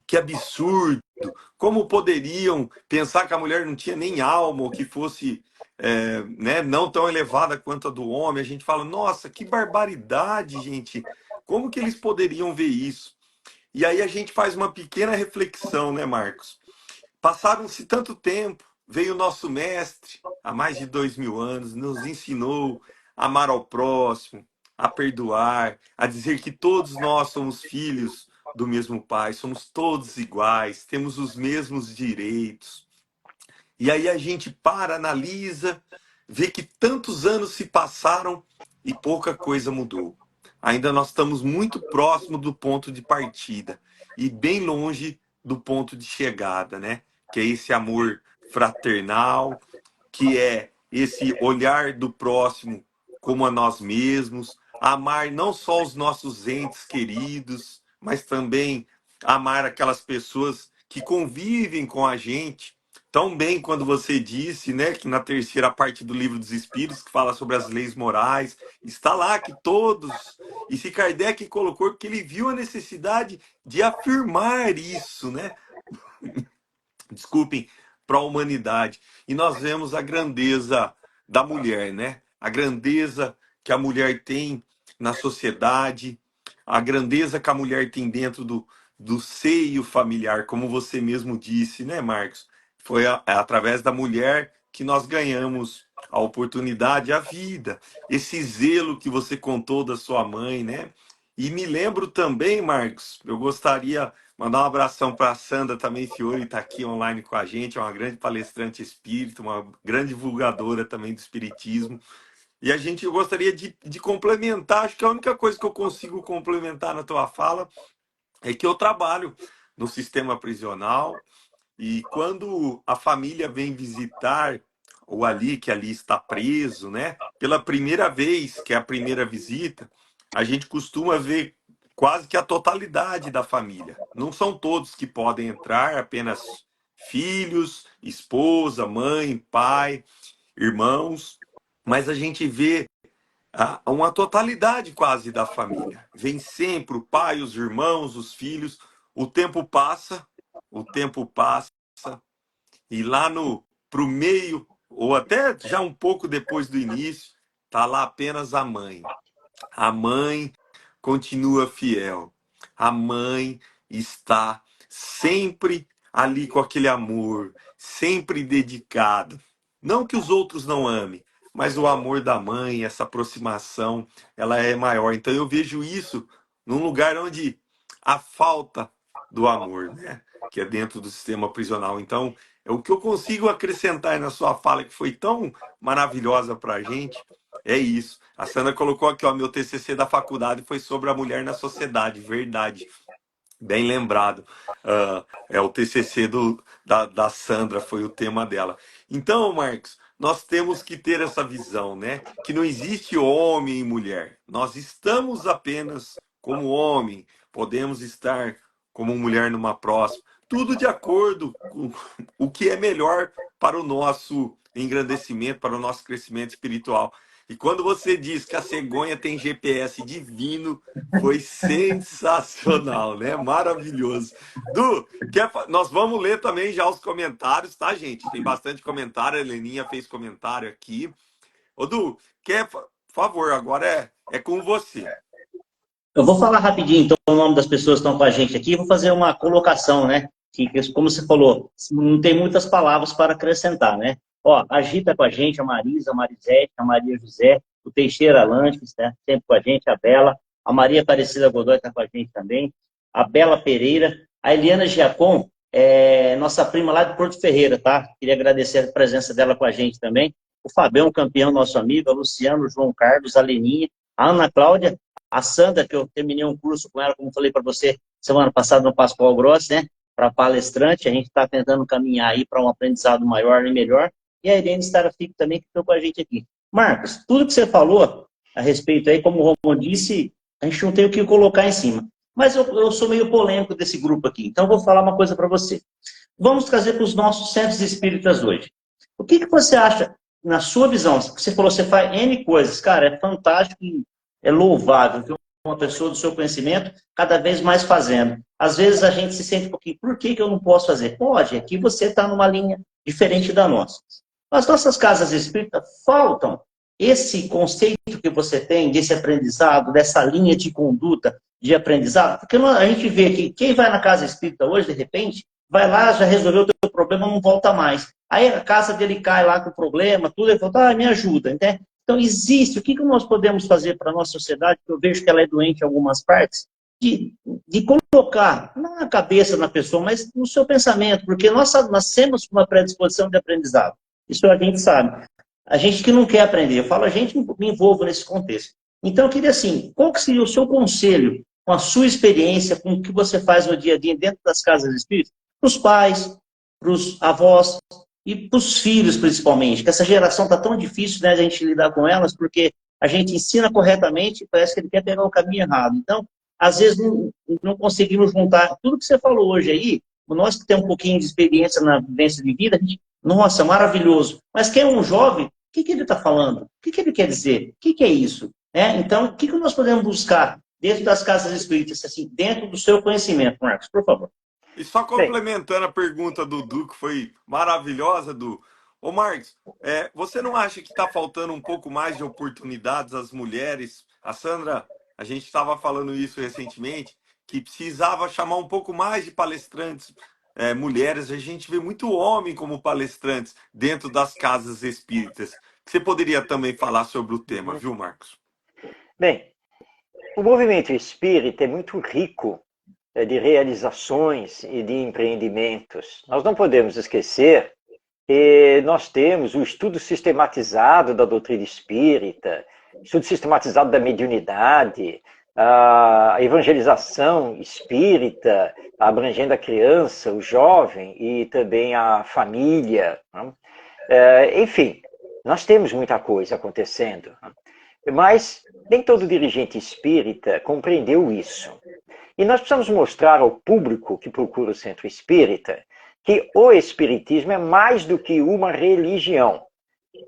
que absurdo! Como poderiam pensar que a mulher não tinha nem alma ou que fosse né, não tão elevada quanto a do homem? A gente fala, nossa, que barbaridade, gente! Como que eles poderiam ver isso? E aí a gente faz uma pequena reflexão, né, Marcos? Passaram-se tanto tempo, veio o nosso mestre, há mais de 2000 anos, nos ensinou a amar ao próximo, a perdoar, a dizer que todos nós somos filhos do mesmo Pai, somos todos iguais, temos os mesmos direitos. E aí a gente para, analisa, vê que tantos anos se passaram e pouca coisa mudou. Ainda nós estamos muito próximo do ponto de partida e bem longe do ponto de chegada, né? Que é esse amor fraternal, que é esse olhar do próximo como a nós mesmos, amar não só os nossos entes queridos, mas também amar aquelas pessoas que convivem com a gente. Tão bem quando você disse, né, que na terceira parte do Livro dos Espíritos, que fala sobre as leis morais, está lá que todos, e se Kardec colocou que ele viu a necessidade de afirmar isso, né? Desculpem, para a humanidade. E nós vemos a grandeza da mulher, né? A grandeza que a mulher tem na sociedade, a grandeza que a mulher tem dentro do seio familiar, como você mesmo disse, né, Marcos? Foi através da mulher que nós ganhamos a oportunidade, a vida, esse zelo que você contou da sua mãe, né? E me lembro também, Marcos, eu gostaria mandar um abração para a Sandra também, Fiore, está aqui online com a gente, é uma grande palestrante espírita, uma grande divulgadora também do espiritismo. E a gente gostaria de complementar, acho que a única coisa que eu consigo complementar na tua fala é que eu trabalho no sistema prisional e quando a família vem visitar o Ali, que ali está preso, né? Pela primeira vez, que é a primeira visita, a gente costuma ver quase que a totalidade da família. Não são todos que podem entrar, apenas filhos, esposa, mãe, pai, irmãos, mas a gente vê uma totalidade quase da família. Vem sempre o pai, os irmãos, os filhos. O tempo passa, e lá no pro meio, ou até já um pouco depois do início, tá lá apenas a mãe. A mãe continua fiel. A mãe está sempre ali com aquele amor, sempre dedicado. Não que os outros não amem, mas o amor da mãe, essa aproximação, ela é maior. Então eu vejo isso num lugar onde a falta do amor, né? Que é dentro do sistema prisional. Então, é o que eu consigo acrescentar na sua fala, que foi tão maravilhosa para a gente, é isso. A Sandra colocou aqui, ó, meu TCC da faculdade foi sobre a mulher na sociedade, verdade. Bem lembrado. É o TCC da Sandra, foi o tema dela. Então, Marcos, nós temos que ter essa visão, né? Que não existe homem e mulher. Nós estamos apenas como homem, podemos estar como mulher numa próxima. Tudo de acordo com o que é melhor para o nosso engrandecimento, para o nosso crescimento espiritual. E quando você diz que a cegonha tem GPS divino, foi sensacional, né? Maravilhoso. Du, nós vamos ler também já os comentários, tá, gente? Tem bastante comentário, a Heleninha fez comentário aqui. Ô, Du, por favor, agora é com você. Eu vou falar rapidinho, então, o nome das pessoas que estão com a gente aqui, vou fazer uma colocação, né? Que, como você falou, não tem muitas palavras para acrescentar, né? Ó, agita com a gente a Marisa, a Marisete, a Maria José, o Teixeira Lanches, né? Sempre com a gente, a Bela, a Maria Aparecida Godoy está com a gente também, a Bela Pereira, a Eliana Giacom, nossa prima lá de Porto Ferreira, tá? Queria agradecer a presença dela com a gente também, o Fabião, campeão, nosso amigo, a Luciano, o João Carlos, a Leninha, a Ana Cláudia, a Sandra, que eu terminei um curso com ela, como falei para você, semana passada no Pascoal Grossi, né? Para palestrante, a gente está tentando caminhar aí para um aprendizado maior e melhor. E a Irene Starafico também, que estou com a gente aqui. Marcos, tudo que você falou a respeito aí, como o Romão disse, a gente não tem o que colocar em cima. Mas eu sou meio polêmico desse grupo aqui, então eu vou falar uma coisa para você. Vamos trazer para os nossos centros espíritas hoje. O que você acha, na sua visão? Você falou, você faz N coisas, cara, é fantástico e é louvável ver uma pessoa do seu conhecimento cada vez mais fazendo. Às vezes a gente se sente um pouquinho, por que eu não posso fazer? Pode, aqui você está numa linha diferente da nossa. As nossas casas espíritas faltam esse conceito que você tem, desse aprendizado, dessa linha de conduta de aprendizado, porque a gente vê que quem vai na casa espírita hoje, de repente, vai lá, já resolveu o teu problema, não volta mais. Aí a casa dele cai lá com o problema, tudo, ele fala, me ajuda, né? Então, existe, o que nós podemos fazer para a nossa sociedade, que eu vejo que ela é doente em algumas partes, de colocar, não na cabeça da pessoa, mas no seu pensamento, porque nós nascemos com uma predisposição de aprendizado. Isso a gente sabe. A gente que não quer aprender, eu falo, a gente me envolvo nesse contexto. Então, eu queria assim, qual que seria o seu conselho, com a sua experiência, com o que você faz no dia a dia dentro das casas espíritas, para os pais, para os avós e para os filhos, principalmente, que essa geração está tão difícil, né, a gente lidar com elas, porque a gente ensina corretamente e parece que ele quer pegar o caminho errado. Então, às vezes, não conseguimos juntar tudo que você falou hoje aí, nós que temos um pouquinho de experiência na vivência de vida, a gente, nossa, maravilhoso. Mas quem é um jovem, o que ele está falando? O que ele quer dizer? O que é isso? Então, o que nós podemos buscar dentro das casas espíritas, assim, dentro do seu conhecimento, Marcos, por favor? E só complementando a pergunta do Du, que foi maravilhosa, Du. Ô Marcos, você não acha que está faltando um pouco mais de oportunidades às mulheres? A Sandra, a gente estava falando isso recentemente, que precisava chamar um pouco mais de palestrantes mulheres. A gente vê muito homem como palestrantes dentro das casas espíritas. Você poderia também falar sobre o tema, viu, Marcos? Bem, o movimento espírita é muito rico de realizações e de empreendimentos. Nós não podemos esquecer que nós temos o estudo sistematizado da doutrina espírita, estudo sistematizado da mediunidade, a evangelização espírita, abrangendo a criança, o jovem e também a família. Enfim, nós temos muita coisa acontecendo, mas nem todo dirigente espírita compreendeu isso. E nós precisamos mostrar ao público que procura o centro espírita que o espiritismo é mais do que uma religião.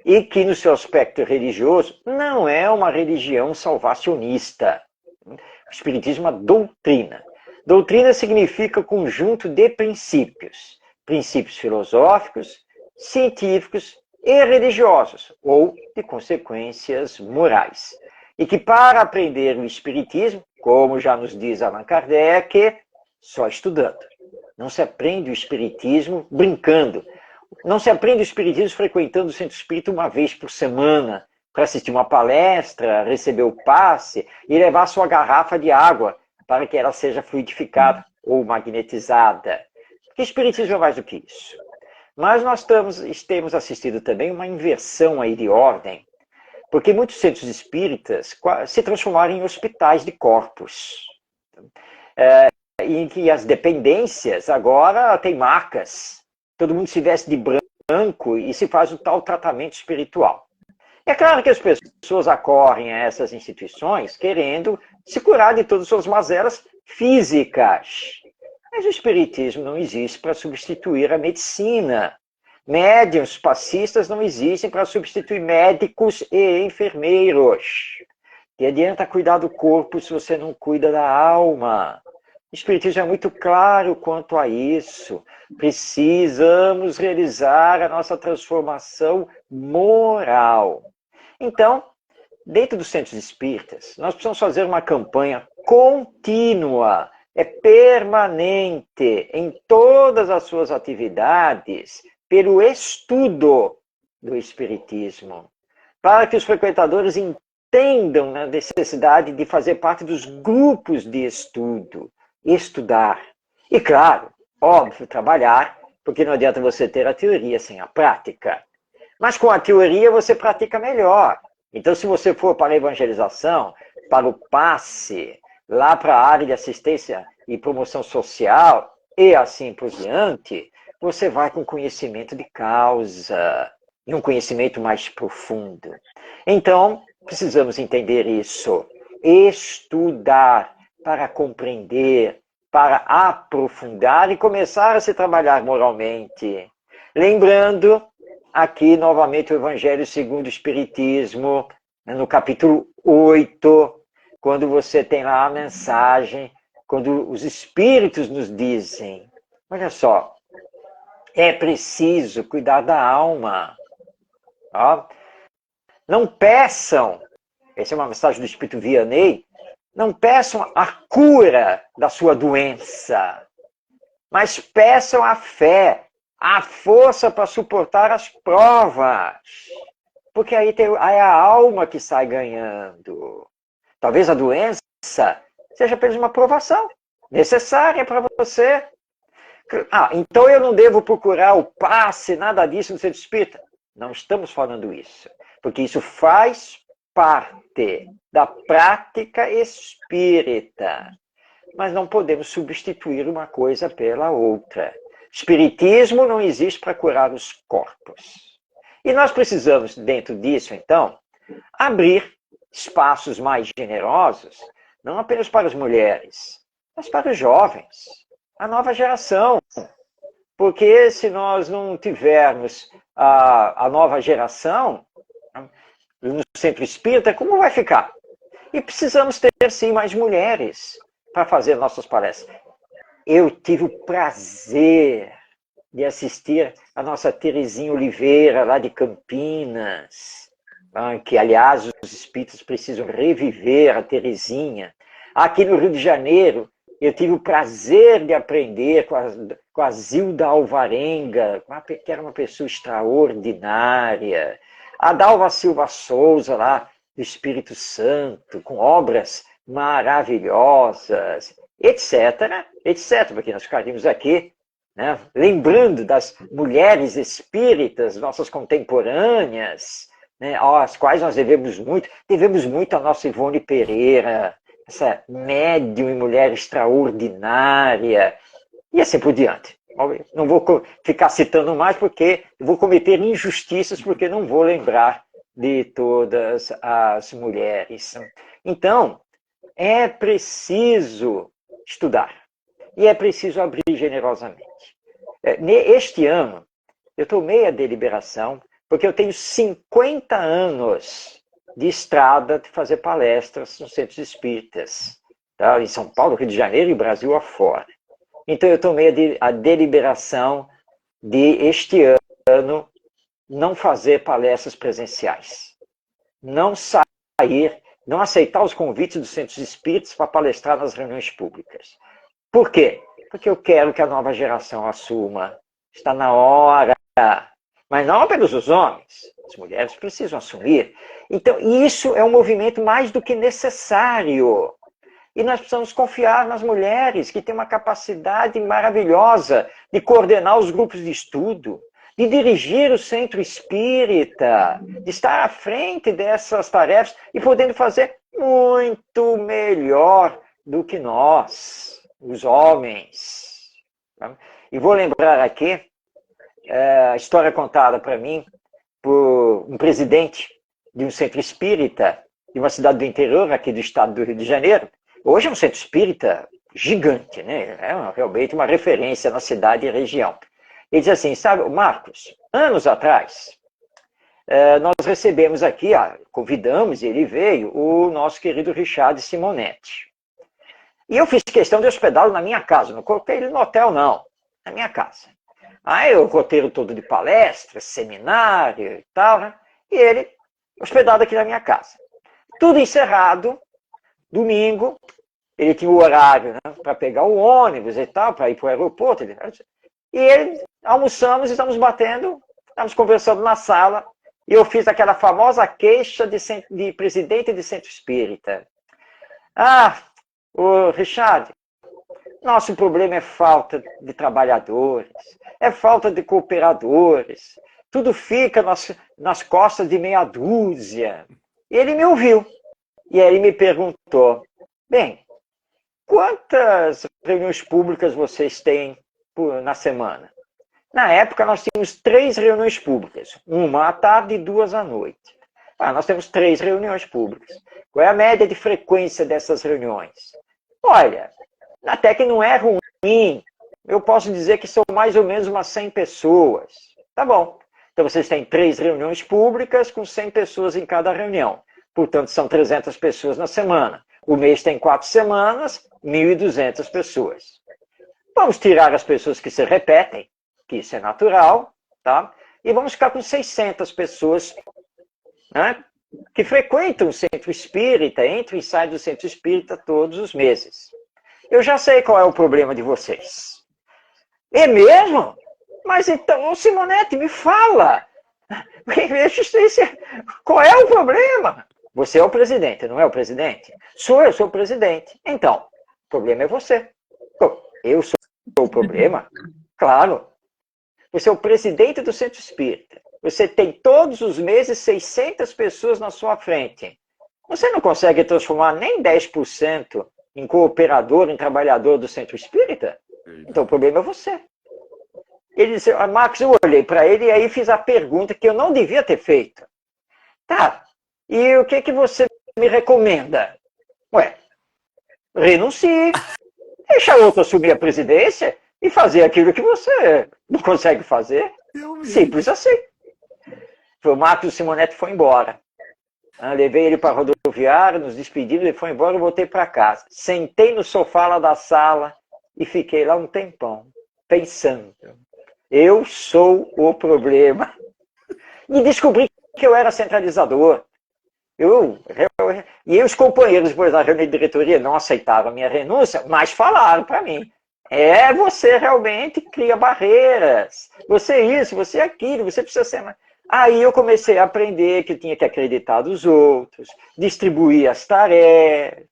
E que, no seu aspecto religioso, não é uma religião salvacionista. O espiritismo é uma doutrina. Doutrina significa conjunto de princípios. Princípios filosóficos, científicos e religiosos, ou de consequências morais. E que, para aprender o espiritismo, como já nos diz Allan Kardec, só estudando. Não se aprende o espiritismo brincando. Não se aprende o espiritismo frequentando o centro espírita uma vez por semana, para assistir uma palestra, receber o passe e levar sua garrafa de água para que ela seja fluidificada ou magnetizada. Porque o espiritismo é mais do que isso. Mas nós temos assistido também uma inversão aí de ordem, porque muitos centros espíritas se transformaram em hospitais de corpos. Em que as dependências agora têm marcas. Todo mundo se veste de branco e se faz o tal tratamento espiritual. É claro que as pessoas acorrem a essas instituições querendo se curar de todas as suas mazelas físicas. Mas o espiritismo não existe para substituir a medicina. Médiuns passistas não existem para substituir médicos e enfermeiros. Que adianta cuidar do corpo se você não cuida da alma? O espiritismo é muito claro quanto a isso. Precisamos realizar a nossa transformação moral. Então, dentro dos centros espíritas, nós precisamos fazer uma campanha contínua, permanente, em todas as suas atividades, pelo estudo do espiritismo, para que os frequentadores entendam a necessidade de fazer parte dos grupos de estudo, estudar. E, claro, óbvio, trabalhar, porque não adianta você ter a teoria sem a prática. Mas com a teoria você pratica melhor. Então, se você for para a evangelização, para o passe, lá para a área de assistência e promoção social, e assim por diante, você vai com conhecimento de causa, e um conhecimento mais profundo. Então, precisamos entender isso. Estudar, para compreender, para aprofundar e começar a se trabalhar moralmente. Lembrando aqui novamente o Evangelho segundo o Espiritismo, no capítulo 8, quando você tem lá a mensagem, quando os Espíritos nos dizem, olha só, é preciso cuidar da alma. Ó, não peçam, essa é uma mensagem do Espírito Vianney, não peçam a cura da sua doença, mas peçam a fé, a força para suportar as provas. Porque aí é a alma que sai ganhando. Talvez a doença seja apenas uma provação necessária para você. Então eu não devo procurar o passe, nada disso no centro espírita. Não estamos falando isso. Porque isso faz parte da prática espírita. Mas não podemos substituir uma coisa pela outra. Espiritismo não existe para curar os corpos. E nós precisamos, dentro disso, então, abrir espaços mais generosos, não apenas para as mulheres, mas para os jovens, a nova geração. Porque se nós não tivermos a nova geração no centro espírita, como vai ficar? E precisamos ter, sim, mais mulheres para fazer nossas palestras. Eu tive o prazer de assistir a nossa Terezinha Oliveira, lá de Campinas, que, aliás, os espíritos precisam reviver a Terezinha. Aqui no Rio de Janeiro, eu tive o prazer de aprender com a Zilda Alvarenga, que era uma pessoa extraordinária. A Dalva Silva Souza, lá do Espírito Santo, com obras maravilhosas, etc., etc., porque nós ficaríamos aqui, né, lembrando das mulheres espíritas, nossas contemporâneas, né, às quais nós devemos muito à nossa Ivone Pereira, essa médium e mulher extraordinária, e assim por diante. Não vou ficar citando mais, porque vou cometer injustiças, porque não vou lembrar de todas as mulheres. Então, é preciso estudar, e é preciso abrir generosamente. Este ano, eu tomei a deliberação, porque eu tenho 50 anos de estrada de fazer palestras nos centros espíritas, tá? Em São Paulo, Rio de Janeiro e Brasil afora. Então eu tomei a deliberação de, este ano, não fazer palestras presenciais. Não sair, não aceitar os convites dos centros espíritas para palestrar nas reuniões públicas. Por quê? Porque eu quero que a nova geração assuma. Está na hora. Mas não apenas os homens. As mulheres precisam assumir. Então, isso é um movimento mais do que necessário. E nós precisamos confiar nas mulheres, que têm uma capacidade maravilhosa de coordenar os grupos de estudo, de dirigir o centro espírita, de estar à frente dessas tarefas e podendo fazer muito melhor do que nós, os homens. E vou lembrar aqui a história contada para mim por um presidente de um centro espírita de uma cidade do interior, aqui do estado do Rio de Janeiro. Hoje é um centro espírita gigante, né? É realmente uma referência na cidade e região. Ele diz assim, sabe, Marcos, anos atrás, nós recebemos aqui, convidamos, e ele veio, o nosso querido Richard Simonetti. E eu fiz questão de hospedá-lo na minha casa, não coloquei ele no hotel, não, na minha casa. Aí o roteiro todo de palestras, seminário e tal, né? E ele hospedado aqui na minha casa. Tudo encerrado, domingo, ele tinha o horário, né, para pegar o ônibus e tal, para ir para o aeroporto. E ele, almoçamos, estamos conversando na sala, e eu fiz aquela famosa queixa de presidente de centro espírita. O Richard, nosso problema é falta de trabalhadores, é falta de cooperadores, tudo fica nas costas de meia dúzia. E ele me ouviu, e aí ele me perguntou, bem, quantas reuniões públicas vocês têm na semana? Na época, nós tínhamos 3 reuniões públicas, uma à tarde e 2 à noite. Nós temos 3 reuniões públicas. Qual é a média de frequência dessas reuniões? Olha, até que não é ruim. Eu posso dizer que são mais ou menos umas 100 pessoas. Tá bom. Então vocês têm 3 reuniões públicas com 100 pessoas em cada reunião. Portanto, são 300 pessoas na semana. O mês tem 4 semanas, 1.200 pessoas. Vamos tirar as pessoas que se repetem, que isso é natural, tá? E vamos ficar com 600 pessoas, né, que frequentam o centro espírita, entram e saem do centro espírita todos os meses. Eu já sei qual é o problema de vocês. É mesmo? Mas então, Simonete, me fala. Qual é o problema? Você é o presidente, não é o presidente? Eu sou o presidente. Então, o problema é você. Eu sou o problema? Claro. Você é o presidente do centro espírita. Você tem todos os meses 600 pessoas na sua frente. Você não consegue transformar nem 10% em cooperador, em trabalhador do centro espírita? Então o problema é você. Ele disse, Marcos, eu olhei para ele e aí fiz a pergunta que eu não devia ter feito. Tá, e o que você me recomenda? Ué, renuncie, deixa outro assumir a presidência e fazer aquilo que você não consegue fazer. Simples assim. O Marcos Simonete foi embora. Eu levei ele para a rodoviária, nos despedimos, ele foi embora, eu voltei para casa. Sentei no sofá lá da sala e fiquei lá um tempão, pensando. Eu sou o problema. E descobri que eu era centralizador. E os companheiros, depois da reunião de diretoria, não aceitaram a minha renúncia, mas falaram para mim. Você realmente cria barreiras. Você é isso, você é aquilo, você precisa ser mais... Aí eu comecei a aprender que tinha que acreditar dos outros, distribuir as tarefas.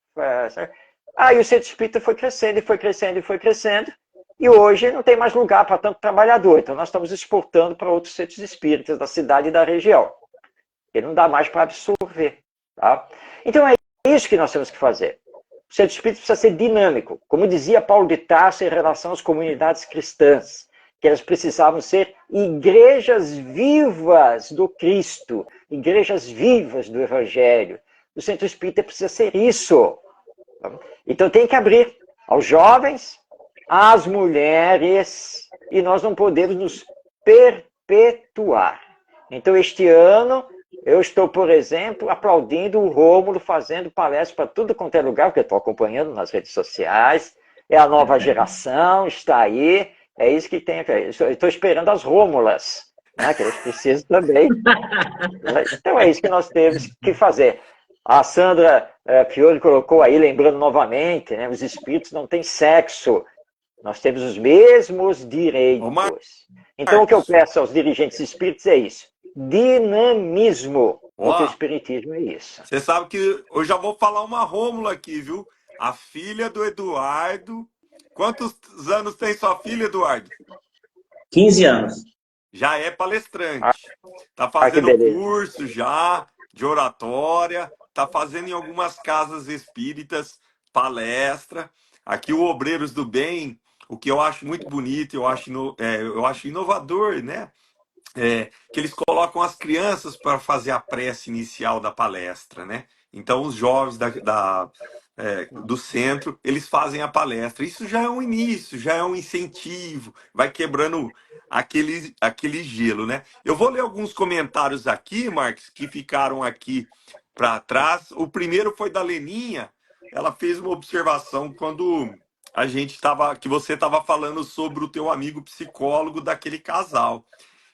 Aí o centro espírita foi crescendo, e foi crescendo, e foi crescendo. E hoje não tem mais lugar para tanto trabalhador. Então nós estamos exportando para outros centros espíritas da cidade e da região. E não dá mais para absorver. Tá? Então é isso que nós temos que fazer. O centro espírita precisa ser dinâmico. Como dizia Paulo de Tarso em relação às comunidades cristãs, que elas precisavam ser igrejas vivas do Cristo, igrejas vivas do Evangelho. O centro espírita precisa ser isso. Então tem que abrir aos jovens, às mulheres, e nós não podemos nos perpetuar. Então este ano eu estou, por exemplo, aplaudindo o Rômulo fazendo palestra para tudo quanto é lugar, porque eu estou acompanhando nas redes sociais, é a nova geração, está aí, é isso que tem. Eu estou esperando as Rômulas, né, que eles precisam também. Então é isso que nós temos que fazer. A Sandra Fiore colocou aí, lembrando novamente, né, os espíritos não têm sexo, nós temos os mesmos direitos. Então o que eu peço aos dirigentes espíritas é isso. Dinamismo. Porque o espiritismo é isso. Você sabe que eu já vou falar uma Rômula aqui, viu? A filha do Eduardo. Quantos anos tem sua filha, Eduardo? 15 anos. Já é palestrante. Está fazendo curso já de oratória. Está fazendo em algumas casas espíritas palestra. Aqui o Obreiros do Bem, o que eu acho muito bonito, eu acho inovador, né? Que eles colocam as crianças para fazer a prece inicial da palestra, né? Então, os jovens do centro, eles fazem a palestra. Isso já é um início, já é um incentivo, vai quebrando aquele gelo, né? Eu vou ler alguns comentários aqui, Marcos, que ficaram aqui para trás. O primeiro foi da Leninha. Ela fez uma observação quando que você estava falando sobre o teu amigo psicólogo daquele casal.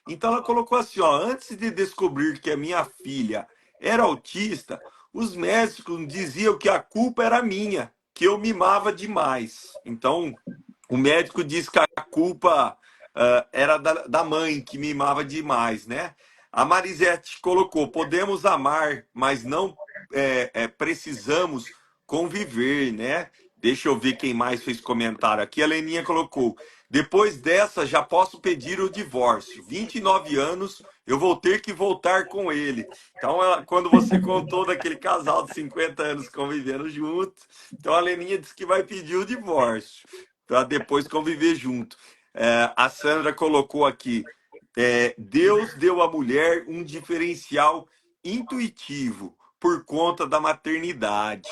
Então ela colocou assim, ó, antes de descobrir que a minha filha era autista, os médicos diziam que a culpa era minha, que eu mimava demais. Então o médico disse que a culpa era da mãe, que mimava demais, né? A Marisete colocou, podemos amar, mas não precisamos conviver, né? Deixa eu ver quem mais fez comentário aqui. A Leninha colocou, depois dessa, já posso pedir o divórcio. 29 anos, eu vou ter que voltar com ele. Então, quando você contou daquele casal de 50 anos convivendo junto, então a Leninha disse que vai pedir o divórcio, para depois conviver junto. A Sandra colocou aqui, Deus deu à mulher um diferencial intuitivo por conta da maternidade.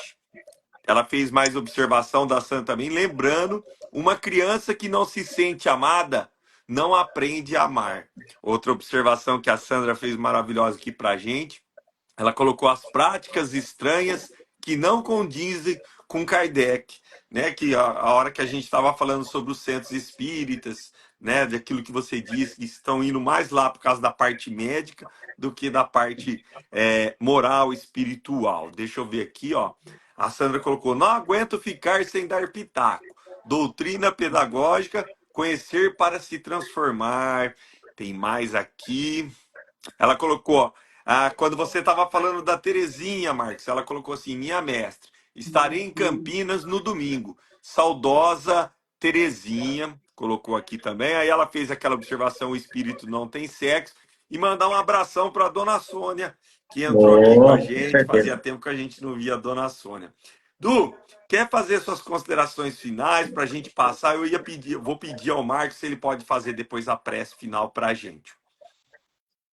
ela fez mais observação da Sandra também, lembrando, uma criança que não se sente amada não aprende a amar. Outra observação que a Sandra fez maravilhosa aqui pra gente, ela colocou as práticas estranhas que não condizem com Kardec, né? Que a hora que a gente estava falando sobre os centros espíritas, né? Daquilo que você disse, que estão indo mais lá por causa da parte médica do que da parte moral, espiritual. Deixa eu ver aqui, ó. A Sandra colocou: não aguento ficar sem dar pitaco. Doutrina pedagógica, conhecer para se transformar. Tem mais aqui. Ela colocou, quando você estava falando da Terezinha, Marcos, ela colocou assim: minha mestre, estarei em Campinas no domingo. Saudosa Terezinha, colocou aqui também. Aí ela fez aquela observação: o espírito não tem sexo. E mandar um abração para a dona Sônia, que entrou aqui com a Oh, com gente. certeza. Fazia tempo que a gente não via a dona Sônia. Du, quer fazer suas considerações finais para a gente passar? Vou pedir ao Marcos se ele pode fazer depois a prece final para a gente.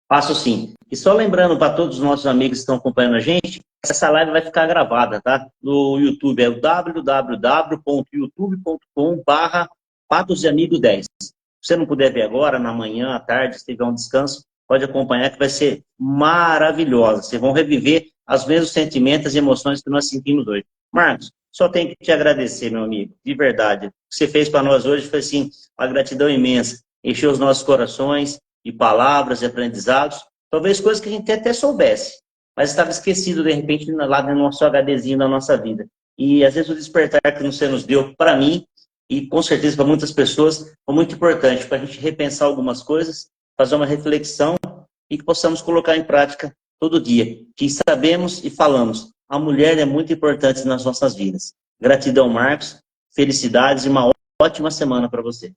Faço sim. E só lembrando para todos os nossos amigos que estão acompanhando a gente, essa live vai ficar gravada, tá? No YouTube, é o www.youtube.com/Patos de Amigo 10. Se você não puder ver agora, na manhã, à tarde, se tiver um descanso, pode acompanhar que vai ser maravilhosa. Vocês vão reviver os mesmos sentimentos e emoções que nós sentimos hoje. Marcos, só tenho que te agradecer, meu amigo, de verdade. O que você fez para nós hoje foi, assim, uma gratidão imensa. Encheu os nossos corações de palavras e aprendizados, talvez coisas que a gente até soubesse, mas estava esquecido, de repente, lá no nosso HDzinho da nossa vida. E, às vezes, o despertar que você nos deu, para mim, e com certeza para muitas pessoas, foi muito importante para a gente repensar algumas coisas, fazer uma reflexão e que possamos colocar em prática todo dia. Que sabemos e falamos, a mulher é muito importante nas nossas vidas. Gratidão, Marcos, felicidades e uma ótima semana para você.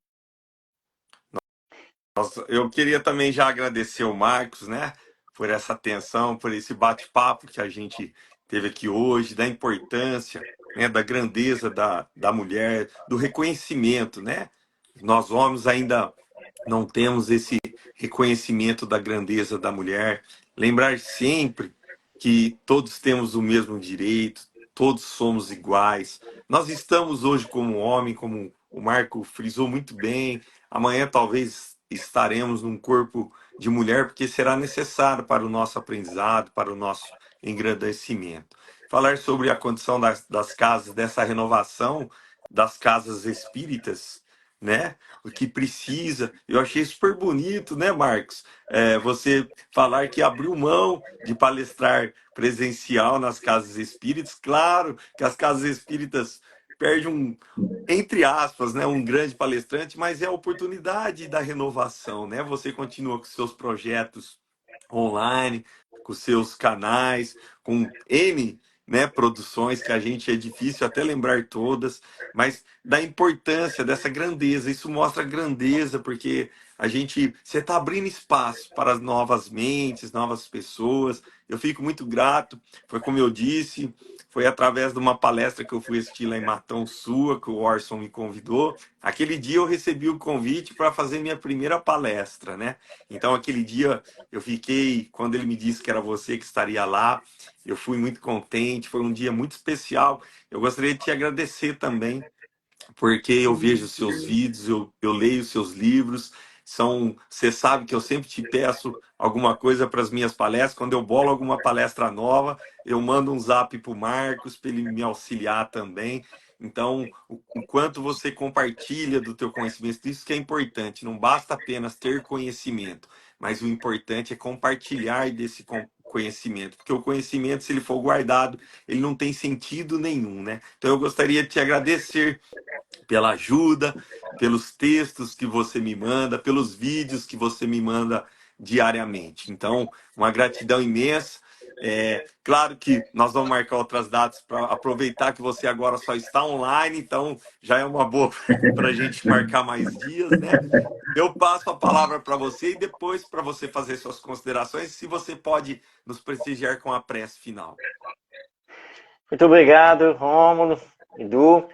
Nossa, eu queria também já agradecer o Marcos, né, por essa atenção, por esse bate-papo que a gente teve aqui hoje, da importância, né, da grandeza da mulher, do reconhecimento, né? Nós homens ainda não temos esse reconhecimento da grandeza da mulher. Lembrar sempre que todos temos o mesmo direito, todos somos iguais. Nós estamos hoje como homem, como o Marco frisou muito bem. Amanhã talvez estaremos num corpo de mulher, porque será necessário para o nosso aprendizado, para o nosso engrandecimento. Falar sobre a condição das casas, dessa renovação das casas espíritas, né? O que precisa. Eu achei super bonito, né, Marcos? Você falar que abriu mão de palestrar presencial nas casas espíritas. Claro que as casas espíritas perdem entre aspas, né, um grande palestrante, mas é a oportunidade da renovação, né? Você continua com seus projetos online, com seus canais, com N, né, produções que a gente é difícil até lembrar todas, mas da importância dessa grandeza. Isso mostra grandeza, porque você está abrindo espaço para as novas mentes, novas pessoas. Eu fico muito grato. Foi como eu disse, foi através de uma palestra que eu fui assistir lá em Matão Sua, que o Orson me convidou. Aquele dia eu recebi o convite para fazer minha primeira palestra, né? Então, aquele dia eu fiquei, quando ele me disse que era você que estaria lá, eu fui muito contente, foi um dia muito especial. Eu gostaria de te agradecer também, porque eu vejo os seus vídeos, eu leio os seus livros. Você sabe que eu sempre te peço alguma coisa para as minhas palestras. Quando eu bolo alguma palestra nova, eu mando um zap para o Marcos, para ele me auxiliar também. Então, o quanto você compartilha do teu conhecimento, isso que é importante. Não basta apenas ter conhecimento, mas o importante é compartilhar desse conhecimento, porque o conhecimento, se ele for guardado, ele não tem sentido nenhum, né? Então, eu gostaria de te agradecer pela ajuda, pelos textos que você me manda, pelos vídeos que você me manda diariamente. Então, uma gratidão imensa. Claro que nós vamos marcar outras datas para aproveitar que você agora só está online, então já é uma boa para a gente marcar mais dias, né? Eu passo a palavra para você e depois para você fazer suas considerações, se você pode nos prestigiar com a prece final. Muito obrigado, Rômulo, Edu,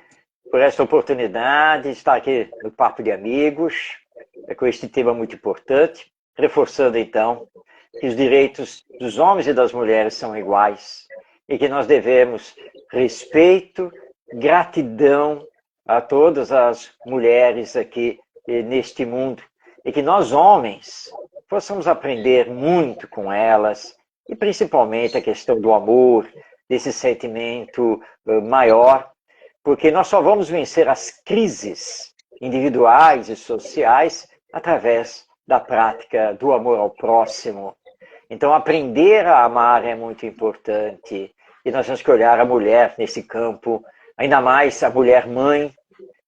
por esta oportunidade de estar aqui no Papo de Amigos, com este tema muito importante, reforçando então que os direitos dos homens e das mulheres são iguais e que nós devemos respeito, gratidão a todas as mulheres aqui neste mundo, e que nós, homens, possamos aprender muito com elas, e principalmente a questão do amor, desse sentimento maior, porque nós só vamos vencer as crises individuais e sociais através da prática do amor ao próximo. Então, aprender a amar é muito importante, e nós temos que olhar a mulher nesse campo, ainda mais a mulher mãe,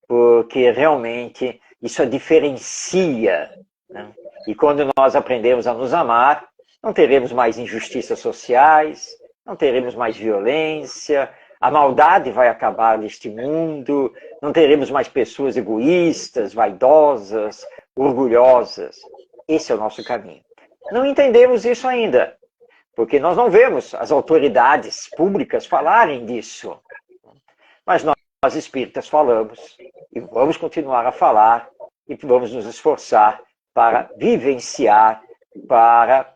porque realmente isso a diferencia, né? E quando nós aprendemos a nos amar, não teremos mais injustiças sociais, não teremos mais violência, a maldade vai acabar neste mundo, não teremos mais pessoas egoístas, vaidosas, orgulhosas. Esse é o nosso caminho. Não entendemos isso ainda, porque nós não vemos as autoridades públicas falarem disso. Mas nós espíritas falamos, e vamos continuar a falar, e vamos nos esforçar para vivenciar, para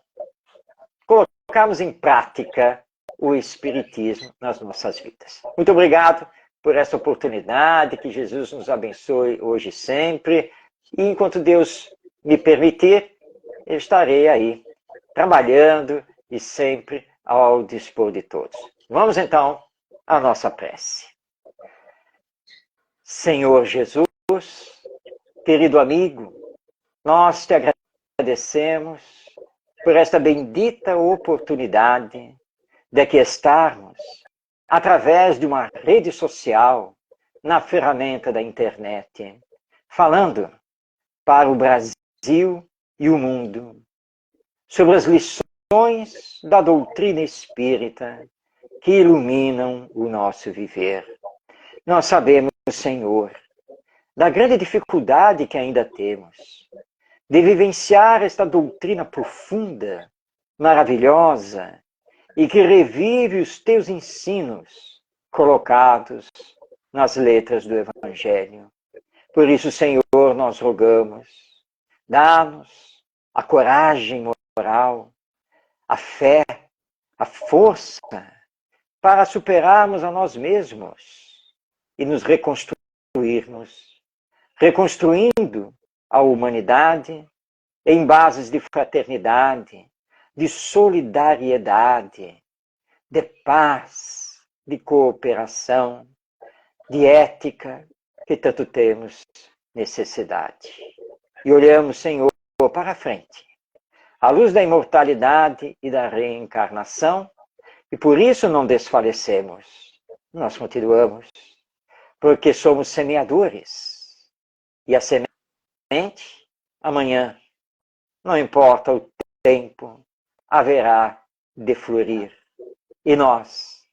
colocarmos em prática o Espiritismo nas nossas vidas. Muito obrigado por essa oportunidade, que Jesus nos abençoe hoje e sempre, e enquanto Deus me permitir, eu estarei aí, trabalhando e sempre ao dispor de todos. Vamos então à nossa prece. Senhor Jesus, querido amigo, nós te agradecemos por esta bendita oportunidade de aqui estarmos, através de uma rede social, na ferramenta da internet, falando para o Brasil e o mundo sobre as lições da doutrina espírita que iluminam o nosso viver. Nós sabemos, Senhor, da grande dificuldade que ainda temos de vivenciar esta doutrina profunda, maravilhosa, e que revive os teus ensinos colocados nas letras do Evangelho. Por isso, Senhor, nós rogamos, dá-nos a coragem moral, a fé, a força para superarmos a nós mesmos e nos reconstruirmos, reconstruindo a humanidade em bases de fraternidade, de solidariedade, de paz, de cooperação, de ética, que tanto temos necessidade. E olhamos, Senhor, para a frente, à luz da imortalidade e da reencarnação, e por isso não desfalecemos. Nós continuamos, porque somos semeadores. E a semente, amanhã, não importa o tempo, haverá de florir. E nós,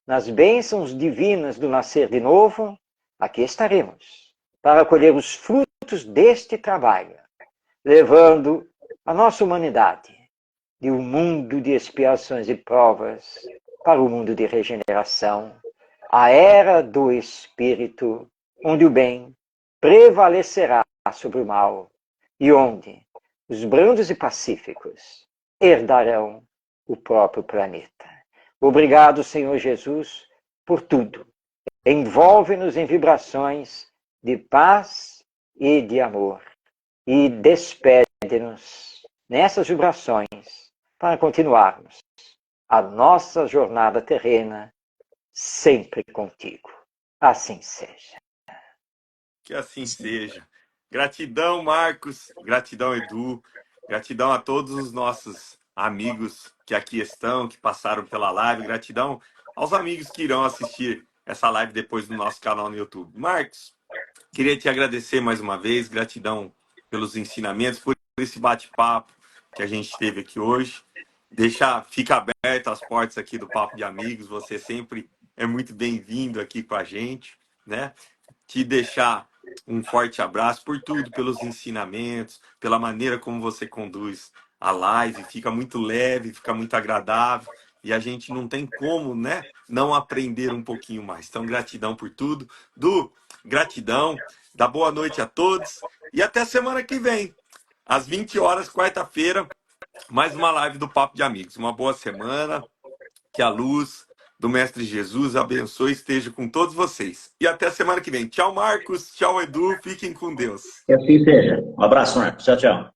nas bênçãos divinas do nascer de novo, aqui estaremos, para colher os frutos deste trabalho, levando a nossa humanidade de um mundo de expiações e provas para o mundo de regeneração, a era do Espírito, onde o bem prevalecerá sobre o mal e onde os brandos e pacíficos herdarão o próprio planeta. Obrigado, Senhor Jesus, por tudo. Envolve-nos em vibrações de paz e de amor. E despede-nos nessas vibrações para continuarmos a nossa jornada terrena sempre contigo. Assim seja. Que assim seja. Gratidão, Marcos. Gratidão, Edu. Gratidão a todos os nossos amigos que aqui estão, que passaram pela live. Gratidão aos amigos que irão assistir essa live depois no nosso canal no YouTube. Marcos, queria te agradecer mais uma vez. Gratidão pelos ensinamentos, por esse bate-papo que a gente teve aqui hoje. Fica aberto as portas aqui do Papo de Amigos. Você sempre é muito bem-vindo aqui com a gente, né? Te deixar um forte abraço por tudo, pelos ensinamentos, pela maneira como você conduz a live. Fica muito leve, fica muito agradável e a gente não tem como, né, não aprender um pouquinho mais. Então, gratidão por tudo. Du, gratidão. Dá boa noite a todos e até semana que vem, às 20 horas, quarta-feira, mais uma live do Papo de Amigos. Uma boa semana, que a luz do Mestre Jesus abençoe e esteja com todos vocês. E até a semana que vem. Tchau, Marcos. Tchau, Edu. Fiquem com Deus. Que assim seja. Um abraço, Marcos. Tchau, tchau.